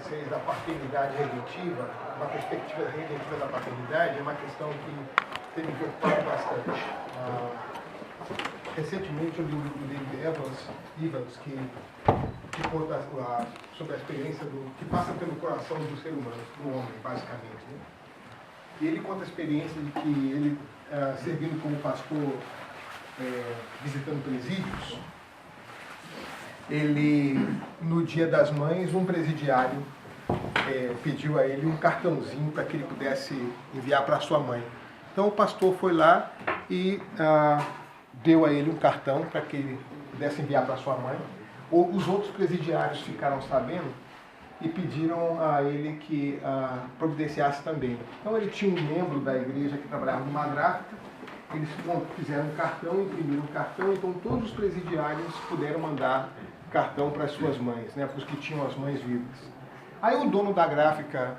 vocês da paternidade redentiva, uma perspectiva redentiva da paternidade, é uma questão que tem me preocupado bastante. Recentemente eu li o David Evans, que conta sobre a experiência que passa pelo coração do ser humano, do homem, basicamente. Né? E ele conta a experiência de que ele, servindo como pastor, visitando presídios, ele, no Dia das Mães, um presidiário pediu a ele um cartãozinho para que ele pudesse enviar para sua mãe. Então o pastor foi lá e deu a ele um cartão para que ele pudesse enviar para sua mãe. Os outros presidiários ficaram sabendo e pediram a ele que providenciasse também. Então ele tinha um membro da igreja que trabalhava numa gráfica, eles fizeram um cartão, imprimiram um cartão, então todos os presidiários puderam mandar cartão para as suas mães, né, para os que tinham as mães vivas. Aí o dono da gráfica,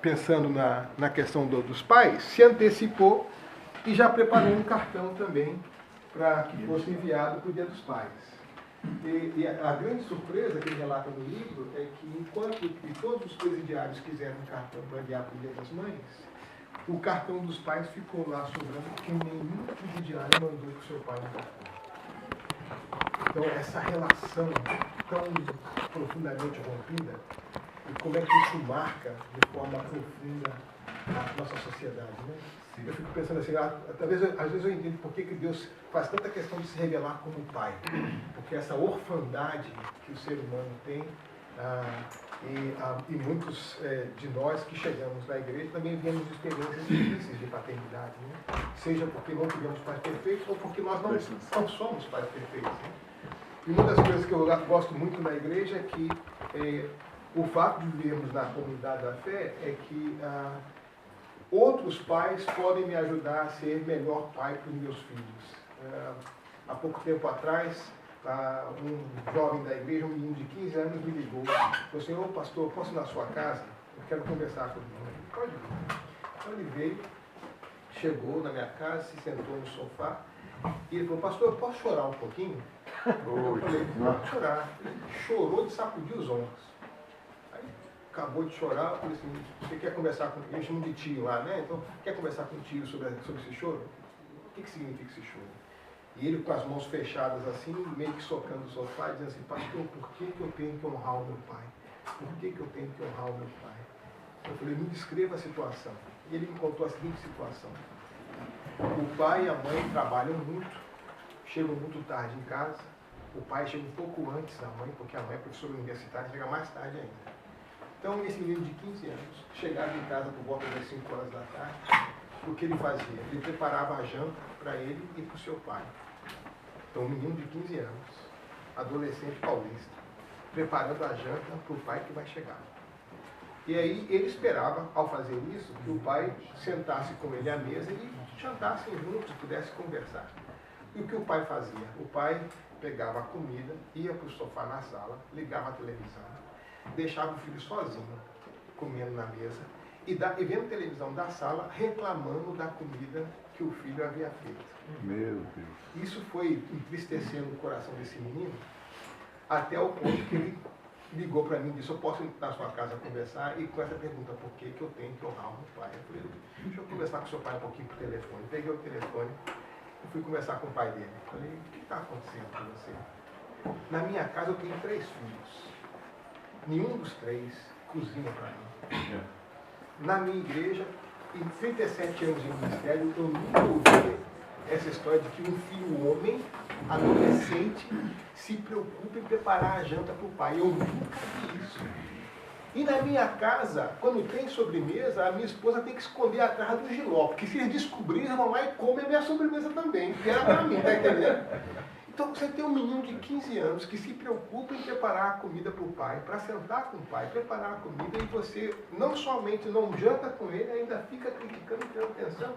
pensando na questão dos pais, se antecipou e já preparou um cartão também para que fosse enviado para o Dia dos Pais. E a grande surpresa que ele relata no livro é que enquanto todos os presidiários quiseram um cartão para enviar para o Dia das Mães, o cartão dos pais ficou lá sobrando porque nenhum presidiário mandou para o seu pai um cartão. Então essa relação tão profundamente rompida, e como é que isso marca de forma profunda a nossa sociedade, né? Eu fico pensando assim, às vezes eu entendo por que Deus faz tanta questão de se revelar como pai. Porque essa orfandade que o ser humano tem, e muitos de nós que chegamos na igreja também viemos de experiências difíceis de paternidade, né? Seja porque não tivemos pais perfeitos ou porque nós não somos pais perfeitos. Né? E uma das coisas que eu gosto muito na igreja é que o fato de vivermos na comunidade da fé é que outros pais podem me ajudar a ser melhor pai para os meus filhos. Há pouco tempo atrás, um jovem da igreja, um menino de 15 anos, me ligou. Falou assim: ô pastor, posso ir na sua casa? Eu quero conversar com ele. Pode vir. Então ele veio, chegou na minha casa, se sentou no sofá e ele falou: pastor, eu posso chorar um pouquinho? Eu falei: pode chorar. Ele chorou de sacudir os ombros. Acabou de chorar, eu falei assim: você quer conversar com ele? Chama de tio lá, né? Então, quer conversar com o tio sobre esse choro? O que significa esse choro? E ele com as mãos fechadas assim, meio que socando o sofá, dizendo assim: pastor, por que eu tenho que honrar o meu pai? Por que eu tenho que honrar o meu pai? Eu falei: me descreva a situação. E ele me contou a seguinte situação: o pai e a mãe trabalham muito, chegam muito tarde em casa, o pai chega um pouco antes da mãe, porque a mãe é professora universitária, chega mais tarde ainda. Então, esse menino de 15 anos chegava em casa por volta das 5 horas da tarde. O que ele fazia? Ele preparava a janta para ele e para o seu pai. Então, um menino de 15 anos, adolescente paulista, preparando a janta para o pai que vai chegar. E aí ele esperava, ao fazer isso, que o pai sentasse com ele à mesa e jantassem juntos, pudessem conversar. E o que o pai fazia? O pai pegava a comida, ia para o sofá na sala, ligava a televisão, deixava o filho sozinho, comendo na mesa, e vendo televisão da sala, reclamando da comida que o filho havia feito. Meu Deus. Isso foi entristecendo o coração desse menino, até o ponto que ele ligou para mim e disse: eu posso ir na sua casa conversar? E com essa pergunta: por que eu tenho que honrar o meu pai? Eu falei: deixa eu conversar com seu pai um pouquinho por telefone. Peguei o telefone e fui conversar com o pai dele. Falei: o que está acontecendo com você? Na minha casa eu tenho 3 filhos. Nenhum dos 3 cozinha para mim. Na minha igreja, em 37 anos de ministério, eu nunca ouvi essa história de que um filho homem, adolescente, se preocupa em preparar a janta para o pai. Eu nunca vi isso. E na minha casa, quando tem sobremesa, a minha esposa tem que esconder atrás do jiló, porque se eles descobrirem, eles vão lá e comem a minha sobremesa também, que era para mim, tá entendendo? Então você tem um menino de 15 anos que se preocupa em preparar a comida para o pai, para sentar com o pai, preparar a comida, e você não somente não janta com ele, ainda fica criticando e tendo atenção.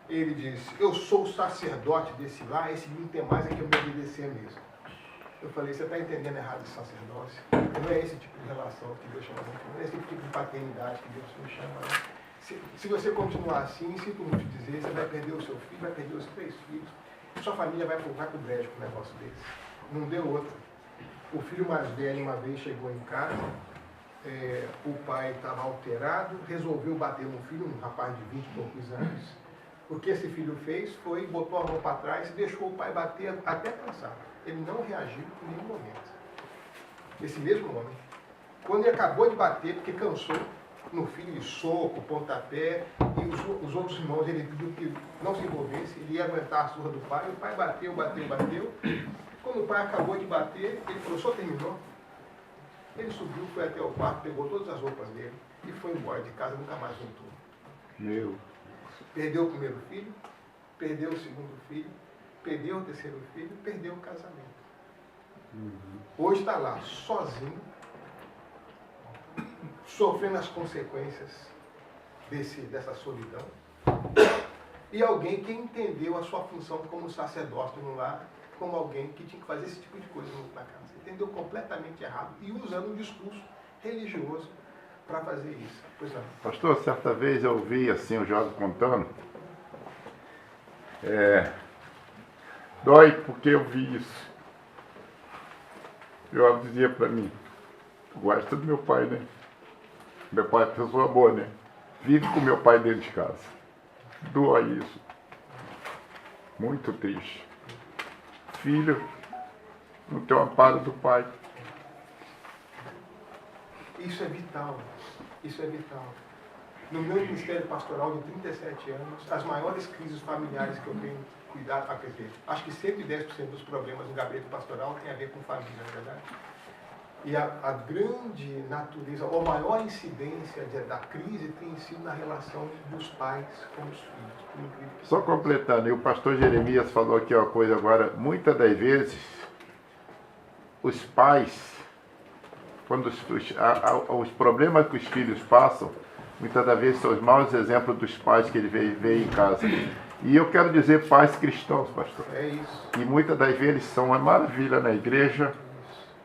Ele disse: eu sou o sacerdote desse lar, esse menino tem mais é que eu me obedecer mesmo. Eu falei: você está entendendo errado esse sacerdócio? Não é esse tipo de relação que Deus chama, não é esse tipo de paternidade que Deus nos chama. Né? Se você continuar assim, sinto muito dizer, você vai perder o seu filho, vai perder os 3 filhos. Sua família vai pro brejo com um negócio desse. Não deu outra. O filho mais velho uma vez chegou em casa o pai estava alterado, resolveu bater no filho, um rapaz de 20 e poucos anos. O que esse filho fez foi, botou a mão para trás e deixou o pai bater até passar. Ele não reagiu em nenhum momento. Esse mesmo homem, quando ele acabou de bater, porque cansou, no filho, soco, pontapé, e os outros irmãos, ele pediu que não se envolvesse, ele ia aguentar a surra do pai, o pai bateu. Quando o pai acabou de bater, ele falou, só terminou? Ele subiu, foi até o quarto, pegou todas as roupas dele e foi embora de casa, nunca mais voltou. Meu. Perdeu o primeiro filho, perdeu o segundo filho, perdeu o terceiro filho, perdeu o casamento. Hoje está lá, sozinho, sofrendo as consequências dessa solidão. E alguém que entendeu a sua função como sacerdote no lar, como alguém que tinha que fazer esse tipo de coisa na casa. Entendeu completamente errado e usando um discurso religioso para fazer isso. Pois não. Pastor, certa vez eu ouvi assim o Jorge contando. Dói porque eu vi isso. Eu dizia para mim, tu gosta do meu pai, né? Meu pai é pessoa boa, né? Vive com meu pai dentro de casa. Dói isso. Muito triste. Filho, não tem o amparo do pai. Isso é vital. Isso é vital. No meu ministério pastoral de 37 anos, as maiores crises familiares que eu tenho cuidado, acho que 110% dos problemas no gabinete pastoral tem a ver com família, não é verdade? E a grande natureza, ou a maior incidência da crise tem sido na relação dos pais com os filhos. Só completando, e o pastor Jeremias falou aqui uma coisa agora, muitas das vezes, os pais, quando os problemas que os filhos passam, muitas das vezes são os maus exemplos dos pais que ele vê em casa. E eu quero dizer pais cristãos, pastor. É isso. E muitas das vezes são uma maravilha na igreja,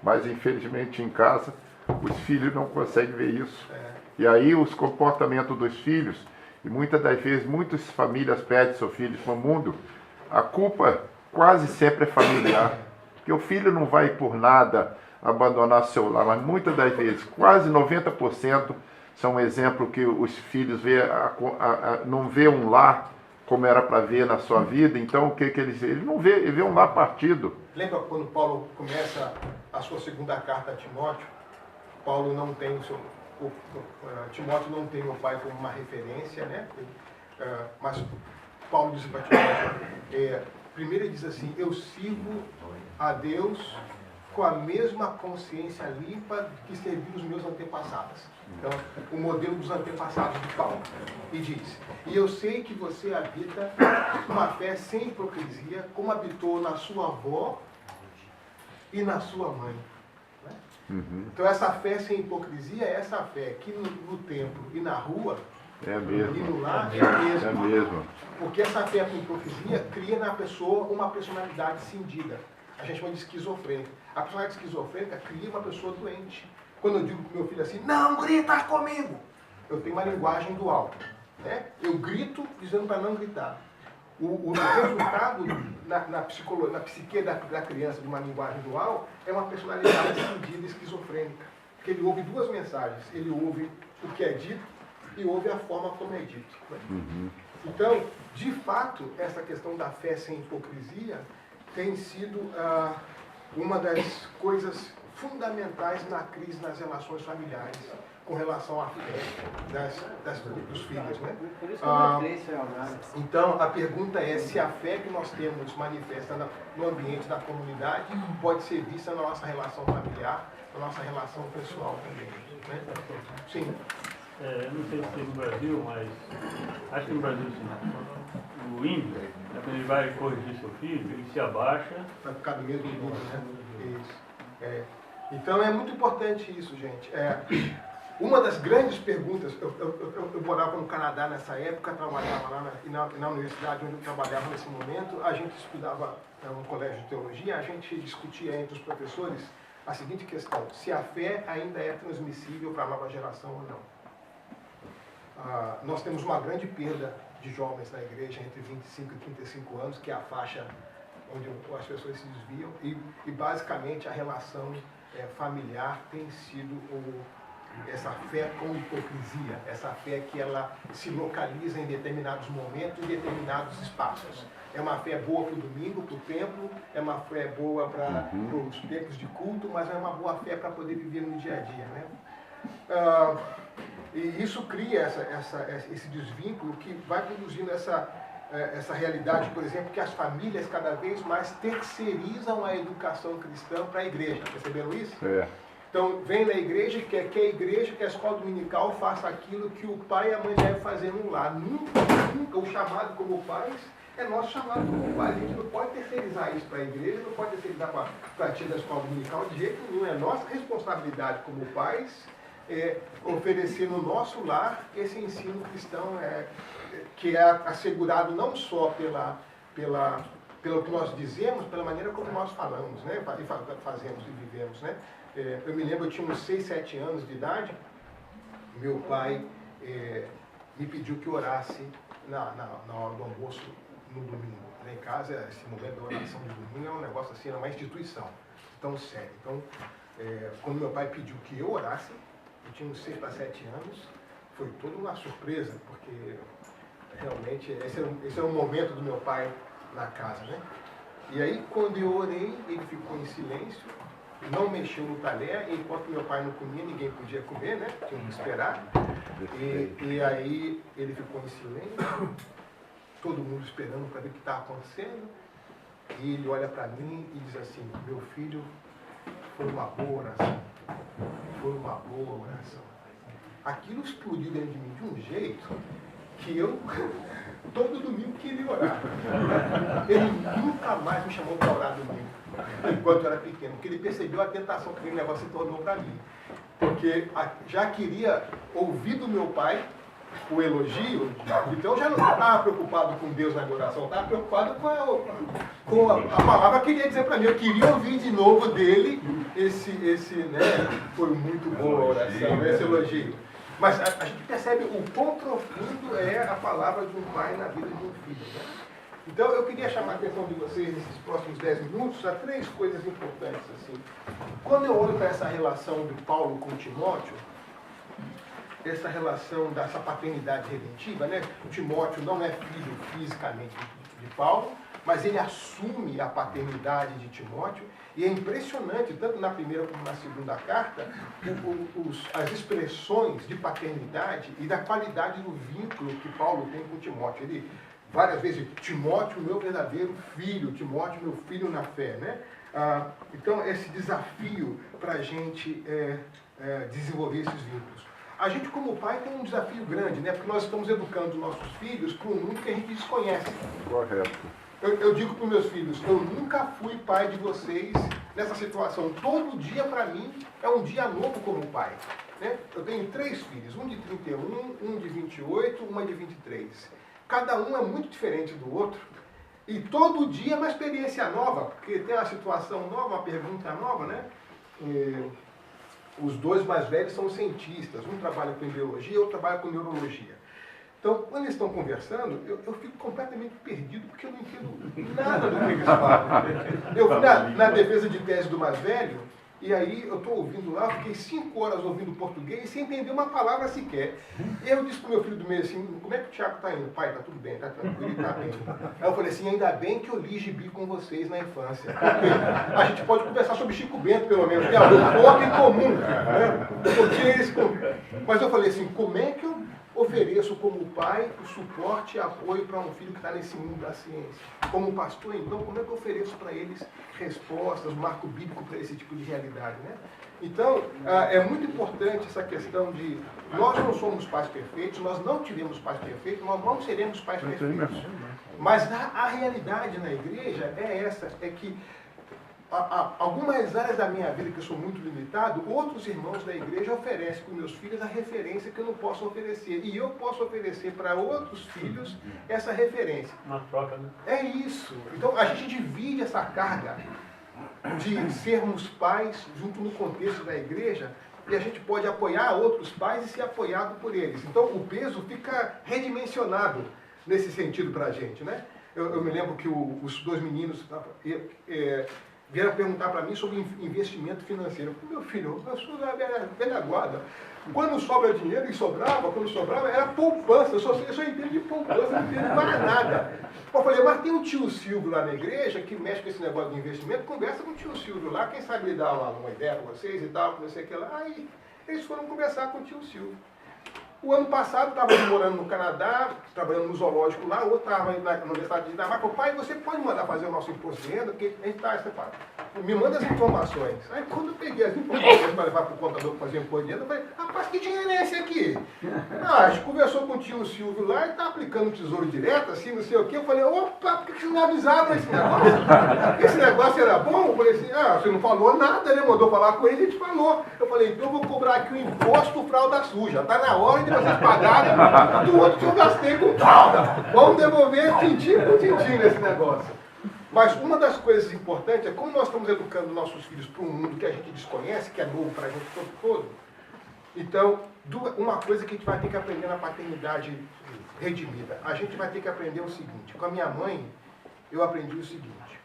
mas infelizmente em casa os filhos não conseguem ver isso. E aí os comportamentos dos filhos, e muitas das vezes muitas famílias perdem seus filhos para o mundo, a culpa quase sempre é familiar. Porque o filho não vai por nada abandonar seu lar, mas muitas das vezes, quase 90%, são um exemplo que os filhos não vê um lar como era para ver na sua vida, então o que ele não vê, ele vê um lar partido. Lembra quando Paulo começa a sua segunda carta a Timóteo? Paulo não tem Timóteo não tem o pai como uma referência, né? Mas Paulo diz para Timóteo, primeiro ele diz assim, eu sirvo a Deus com a mesma consciência limpa que serviu os meus antepassados. Então, o modelo dos antepassados de Paulo. E diz, e eu sei que você habita uma fé sem hipocrisia, como habitou na sua avó e na sua mãe. Né? Então, essa fé sem hipocrisia é essa fé que no templo e na rua, é mesmo. e no lar, é a mesma. É mesmo. Porque essa fé com hipocrisia cria na pessoa uma personalidade cindida. A gente chama de esquizofrênica. A personalidade esquizofrênica cria uma pessoa doente. Quando eu digo para o meu filho assim, não grita comigo, eu tenho uma linguagem dual. Né? Eu grito dizendo para não gritar. O resultado na psique da criança de uma linguagem dual é uma personalidade cindida esquizofrênica. Porque ele ouve duas mensagens. Ele ouve o que é dito e ouve a forma como é dito. Né? Então, de fato, essa questão da fé sem hipocrisia tem sido uma das coisas fundamentais na crise nas relações familiares com relação à fé dos filhos. Né? Por isso que eu não creio, senhor. Então, a pergunta é se a fé que nós temos manifesta no ambiente da comunidade pode ser vista na nossa relação familiar, na nossa relação pessoal também. Né? Sim. Eu não sei se no Brasil, mas acho que no Brasil sim. O índio, quando ele vai corrigir seu filho, ele se abaixa. Vai ficar do mesmo nível, né? Isso. Então é muito importante isso, gente. Uma das grandes perguntas, eu morava no Canadá nessa época, trabalhava lá na universidade onde eu trabalhava nesse momento, a gente estudava no colégio de teologia, a gente discutia entre os professores a seguinte questão, se a fé ainda é transmissível para a nova geração ou não. Nós temos uma grande perda de jovens na igreja entre 25 e 35 anos, que é a faixa onde as pessoas se desviam, e basicamente a relação familiar tem sido essa fé com hipocrisia, essa fé que ela se localiza em determinados momentos, em determinados espaços. É uma fé boa para o domingo, para o templo, é uma fé boa para os tempos de culto, mas é uma boa fé para poder viver no dia a dia, né? E isso cria esse desvínculo que vai produzindo essa realidade, por exemplo, que as famílias cada vez mais terceirizam a educação cristã para a igreja. Perceberam isso? É. Então, vem na igreja e quer que a igreja, que a escola dominical faça aquilo que o pai e a mãe devem fazer no lar. Nunca o chamado como pais é nosso chamado como pais. A gente não pode terceirizar isso para a igreja, não pode terceirizar para a tia da escola dominical de jeito nenhum. É nossa responsabilidade como pais oferecer no nosso lar esse ensino cristão que é assegurado não só pelo que nós dizemos, pela maneira como nós falamos, né? Fazemos e vivemos, né? Eu me lembro, eu tinha uns 6, 7 anos de idade, meu pai me pediu que eu orasse na hora do almoço no domingo. Lá em casa, esse momento da oração de domingo é um negócio assim, é uma instituição tão séria. Então, quando meu pai pediu que eu orasse, eu tinha uns 6 para 7 anos, foi toda uma surpresa, porque realmente esse era um momento do meu pai na casa, né? E aí, quando eu orei, ele ficou em silêncio, não mexeu no talher, enquanto meu pai não comia, ninguém podia comer, né? Tinha que esperar. E aí ele ficou em silêncio, todo mundo esperando para ver o que estava acontecendo. E ele olha para mim e diz assim: meu filho, foi uma boa oração. Foi uma boa oração. Aquilo explodiu dentro de mim de um jeito que eu todo domingo queria orar. Ele nunca mais me chamou para orar domingo, enquanto eu era pequeno, porque ele percebeu a tentação que aquele negócio se tornou para mim. Porque já queria ouvir do meu pai o elogio, então eu já não estava preocupado com Deus na oração, estava preocupado com a palavra que ele ia dizer para mim. Eu queria ouvir de novo dele né? Foi muito boa a oração, esse elogio. Mas a gente percebe o quão profundo é a palavra de um pai na vida de um filho, né? Então eu queria chamar a atenção de vocês nesses próximos 10 minutos a 3 coisas importantes. Assim. Quando eu olho para essa relação de Paulo com Timóteo, essa relação dessa paternidade redentiva, né? O Timóteo não é filho fisicamente de Paulo, mas ele assume a paternidade de Timóteo, e é impressionante, tanto na primeira como na segunda carta, as expressões de paternidade e da qualidade do vínculo que Paulo tem com Timóteo. Ele, várias vezes, Timóteo, meu verdadeiro filho, Timóteo, meu filho na fé, né? Então, esse desafio para a gente desenvolver esses vínculos. A gente, como pai, tem um desafio grande, né? Porque nós estamos educando nossos filhos para um mundo que a gente desconhece. Correto. Eu digo para os meus filhos, eu nunca fui pai de vocês nessa situação. Todo dia, para mim, é um dia novo como pai. Né? Eu tenho 3 filhos, um de 31, um de 28, uma de 23. Cada um é muito diferente do outro. E todo dia é uma experiência nova, porque tem uma situação nova, uma pergunta nova, né? Os 2 mais velhos são cientistas, um trabalha com biologia, outro trabalha com neurologia. Então, quando eles estão conversando, eu fico completamente perdido, porque eu não entendo nada do que eles falam. Eu fui na defesa de tese do mais velho, e aí eu estou ouvindo lá, fiquei 5 horas ouvindo português sem entender uma palavra sequer. E eu disse para o meu filho do meio assim: como é que o Thiago está indo? Pai, está tudo bem, está tranquilo, está bem. Aí eu falei assim: ainda bem que eu li gibi com vocês na infância. Porque a gente pode conversar sobre Chico Bento, pelo menos, tem algum ponto em comum. Né? Mas eu falei assim: como é que eu ofereço como pai o suporte e apoio para um filho que está nesse mundo da ciência? Como pastor, então, como é que eu ofereço para eles respostas, marco bíblico para esse tipo de realidade, né? Então, é muito importante essa questão de nós não somos pais perfeitos, nós não tivemos pais perfeitos, nós não seremos pais perfeitos. Mas a realidade na igreja é essa, é que algumas áreas da minha vida que eu sou muito limitado, outros irmãos da igreja oferecem para os meus filhos a referência que eu não posso oferecer. E eu posso oferecer para outros filhos essa referência. Uma troca, né? É isso. Então a gente divide essa carga de sermos pais junto no contexto da igreja, e a gente pode apoiar outros pais e ser apoiado por eles. Então o peso fica redimensionado nesse sentido para a gente, né? Eu me lembro que os 2 meninos vieram perguntar para mim sobre investimento financeiro. Eu falei: meu filho, eu sou da velha guarda. Quando sobra dinheiro, e sobrava, quando sobrava, era poupança. Eu só entendo de poupança, não entendo mais nada. Eu falei, mas tem um tio Silvio lá na igreja que mexe com esse negócio de investimento, conversa com o tio Silvio lá, quem sabe ele dá uma ideia para vocês e tal, não sei o que lá. Aí eles foram conversar com o tio Silvio. O ano passado, estava morando no Canadá, trabalhando no zoológico lá, outro estava na Universidade de Dinamarca. Pai, você pode mandar fazer o nosso imposto de renda, porque a gente está separado. Me manda as informações. Aí quando eu peguei as informações para levar para o contador para fazer o imposto de renda, eu falei, rapaz, que dinheiro é esse aqui? Ah, a gente conversou com o tio Silvio lá e está aplicando o tesouro direto, assim, não sei o quê. Eu falei, opa, por que vocês não avisaram esse negócio? Esse negócio era bom? Eu falei assim, você não falou nada, né? Mandou falar com ele, a gente falou. Eu falei, então eu vou cobrar aqui o imposto fralda suja. Está na hora de vocês pagarem do outro que eu gastei com fralda. Vamos devolver tintim por tintim nesse negócio. Mas uma das coisas importantes é como nós estamos educando nossos filhos para um mundo que a gente desconhece, que é novo para a gente o tempo todo. Então, uma coisa que a gente vai ter que aprender na paternidade redimida. A gente vai ter que aprender o seguinte. Com a minha mãe, eu aprendi o seguinte.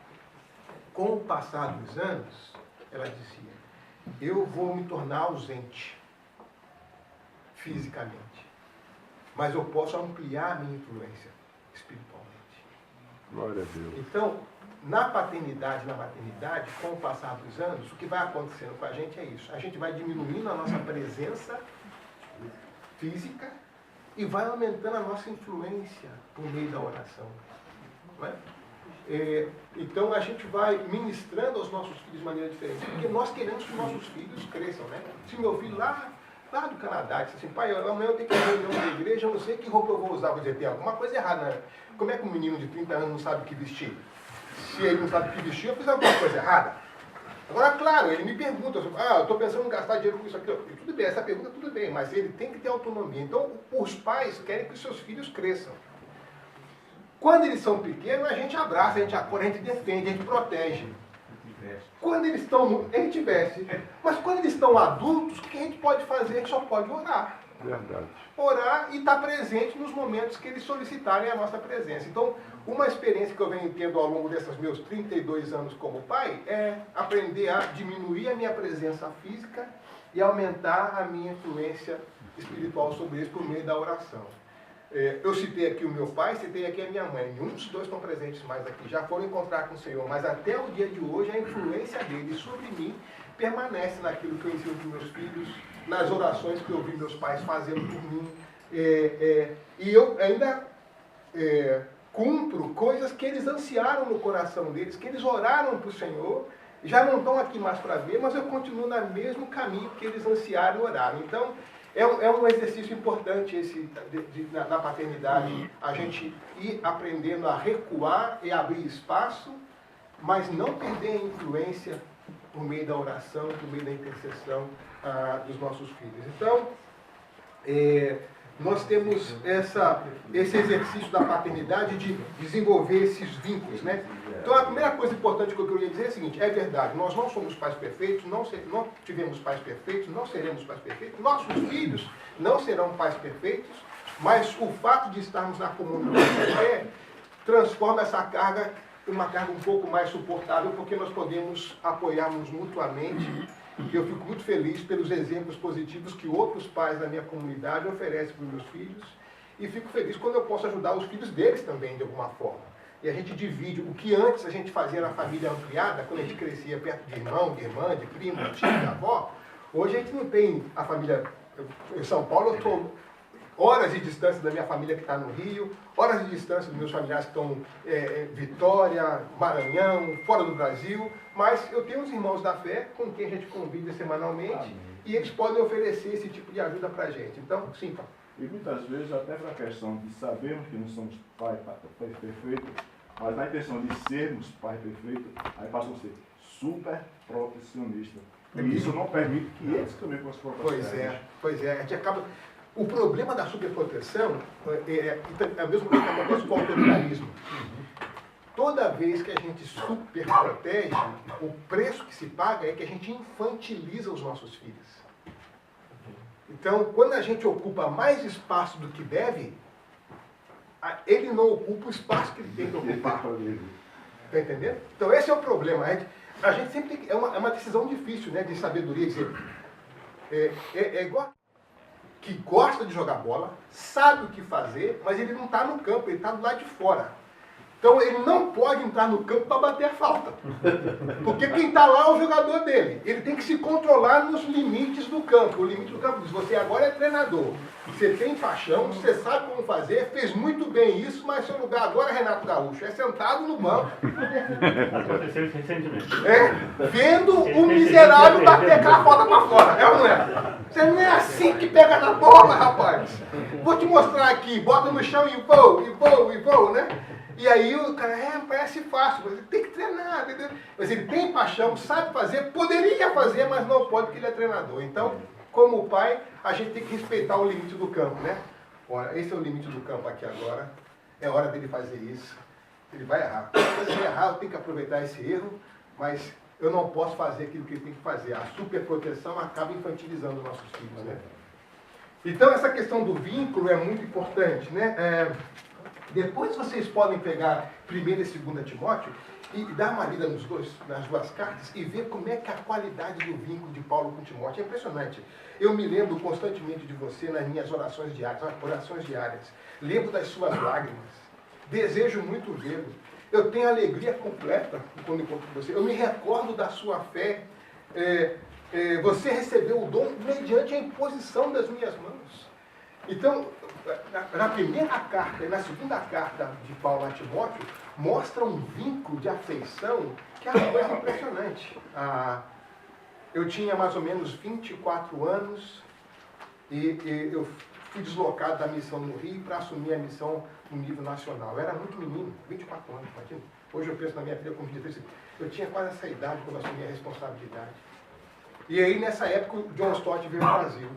Com o passar dos anos, ela dizia, eu vou me tornar ausente fisicamente, mas eu posso ampliar a minha influência espiritualmente. Glória a Deus. Então, na paternidade, na maternidade, com o passar dos anos, o que vai acontecendo com a gente é isso. A gente vai diminuindo a nossa presença física e vai aumentando a nossa influência por meio da oração. Não é? Então, a gente vai ministrando aos nossos filhos de maneira diferente, porque nós queremos que nossos filhos cresçam. Né? Se meu filho lá do Canadá disse assim, pai, amanhã eu tenho que ir na reunião da igreja, eu não sei que roupa eu vou usar. Vou dizer, tem alguma coisa errada, né? Como é que um menino de 30 anos não sabe o que vestir? Se ele não sabe o que vestir, eu fiz alguma coisa errada. Agora, claro, ele me pergunta, eu estou pensando em gastar dinheiro com isso aqui. Tudo bem, essa pergunta tudo bem, mas ele tem que ter autonomia. Então, os pais querem que os seus filhos cresçam. Quando eles são pequenos, a gente abraça, a gente acolhe, a gente defende, a gente protege. Quando eles estão, a gente veste. Mas quando eles estão adultos, o que a gente pode fazer? A gente só pode orar. Verdade. Orar e estar presente nos momentos que eles solicitarem a nossa presença. Então, uma experiência que eu venho tendo ao longo desses meus 32 anos como pai é aprender a diminuir a minha presença física e aumentar a minha influência espiritual sobre eles por meio da oração. Eu citei aqui o meu pai, citei aqui a minha mãe. Um dos dois estão presentes mais aqui, já foram encontrar com o Senhor, mas até o dia de hoje a influência deles sobre mim permanece naquilo que eu ensino para os meus filhos, nas orações que eu vi meus pais fazendo por mim. E eu ainda cumpro coisas que eles ansiaram no coração deles, que eles oraram para o Senhor, já não estão aqui mais para ver, mas eu continuo no mesmo caminho que eles ansiaram e oraram. Então, é um exercício importante esse na paternidade, a gente ir aprendendo a recuar e abrir espaço, mas não perder a influência por meio da oração, por meio da intercessão dos nossos filhos. Então, nós temos esse exercício da paternidade de desenvolver esses vínculos, né? Então, a primeira coisa importante que eu queria dizer é a seguinte, é verdade, nós não somos pais perfeitos, não tivemos pais perfeitos, não seremos pais perfeitos, nossos filhos não serão pais perfeitos, mas o fato de estarmos na comunidade de fé transforma essa carga em uma carga um pouco mais suportável, porque nós podemos apoiar-nos mutuamente. E eu fico muito feliz pelos exemplos positivos que outros pais da minha comunidade oferecem para os meus filhos. E fico feliz quando eu posso ajudar os filhos deles também, de alguma forma. E a gente divide o que antes a gente fazia na família ampliada, quando a gente crescia perto de irmão, de irmã, de primo, de tio, de avó. Hoje a gente não tem a família... Em São Paulo eu estou horas de distância da minha família que está no Rio, horas de distância dos meus familiares que estão em Vitória, Maranhão, fora do Brasil, mas eu tenho os irmãos da fé com quem a gente convive semanalmente. Amém. E eles podem oferecer esse tipo de ajuda para a gente. Então, sim, pai. E muitas vezes, até para a questão de sabermos que não somos pais perfeitos, mas na intenção de sermos pais perfeitos, aí passam a ser super protecionistas. E isso não permite que eles também possam proteger. Pois é. A gente acaba... O problema da superproteção é a mesma coisa que acontece com o autoritarismo. Toda vez que a gente superprotege, o preço que se paga é que a gente infantiliza os nossos filhos. Então, quando a gente ocupa mais espaço do que deve, ele não ocupa o espaço que ele tem que ocupar. Está entendendo? Então, esse é o problema. A gente sempre tem que... É uma decisão difícil, né, de sabedoria. Dizer, é igual... que gosta de jogar bola, sabe o que fazer, mas ele não está no campo, ele está do lado de fora. Então ele não pode entrar no campo para bater a falta. Porque quem está lá é o jogador dele. Ele tem que se controlar nos limites do campo. O limite do campo diz, você agora é treinador. Você tem paixão, você sabe como fazer, fez muito bem isso, mas seu lugar agora, Renato Gaúcho, é sentado no banco. Aconteceu isso recentemente. Vendo o miserável bater aquela falta para fora. É ou não é? Você não é assim que pega na bola, rapaz. Vou te mostrar aqui. Bota no chão e vou, né? E aí o cara, parece fácil, mas ele tem que treinar, entendeu? Mas ele tem paixão, sabe fazer, poderia fazer, mas não pode porque ele é treinador. Então, como pai, a gente tem que respeitar o limite do campo, né? Olha, esse é o limite do campo aqui agora, é hora dele fazer isso. Ele vai errar. Se ele errar, eu tenho que aproveitar esse erro, mas eu não posso fazer aquilo que ele tem que fazer. A superproteção acaba infantilizando os nossos filhos, né? Então, essa questão do vínculo é muito importante, né? Depois vocês podem pegar 1ª e 2ª Timóteo e dar uma lida nas duas cartas e ver como é que a qualidade do vínculo de Paulo com Timóteo é impressionante. Eu me lembro constantemente de você nas minhas orações diárias. Lembro das suas lágrimas. Desejo muito vê-lo. Eu tenho alegria completa quando encontro você. Eu me recordo da sua fé. Você recebeu o dom mediante a imposição das minhas mãos. Então, na 1ª carta e na 2ª carta de Paulo a Timóteo, mostra um vínculo de afeição que é uma coisa impressionante. Eu tinha mais ou menos 24 anos e eu fui deslocado da missão no Rio para assumir a missão no nível nacional. Eu era muito menino, 24 anos, imagina. Hoje eu penso na minha vida como eu tinha quase essa idade quando assumi a responsabilidade. E aí, nessa época, o John Stott veio ao Brasil.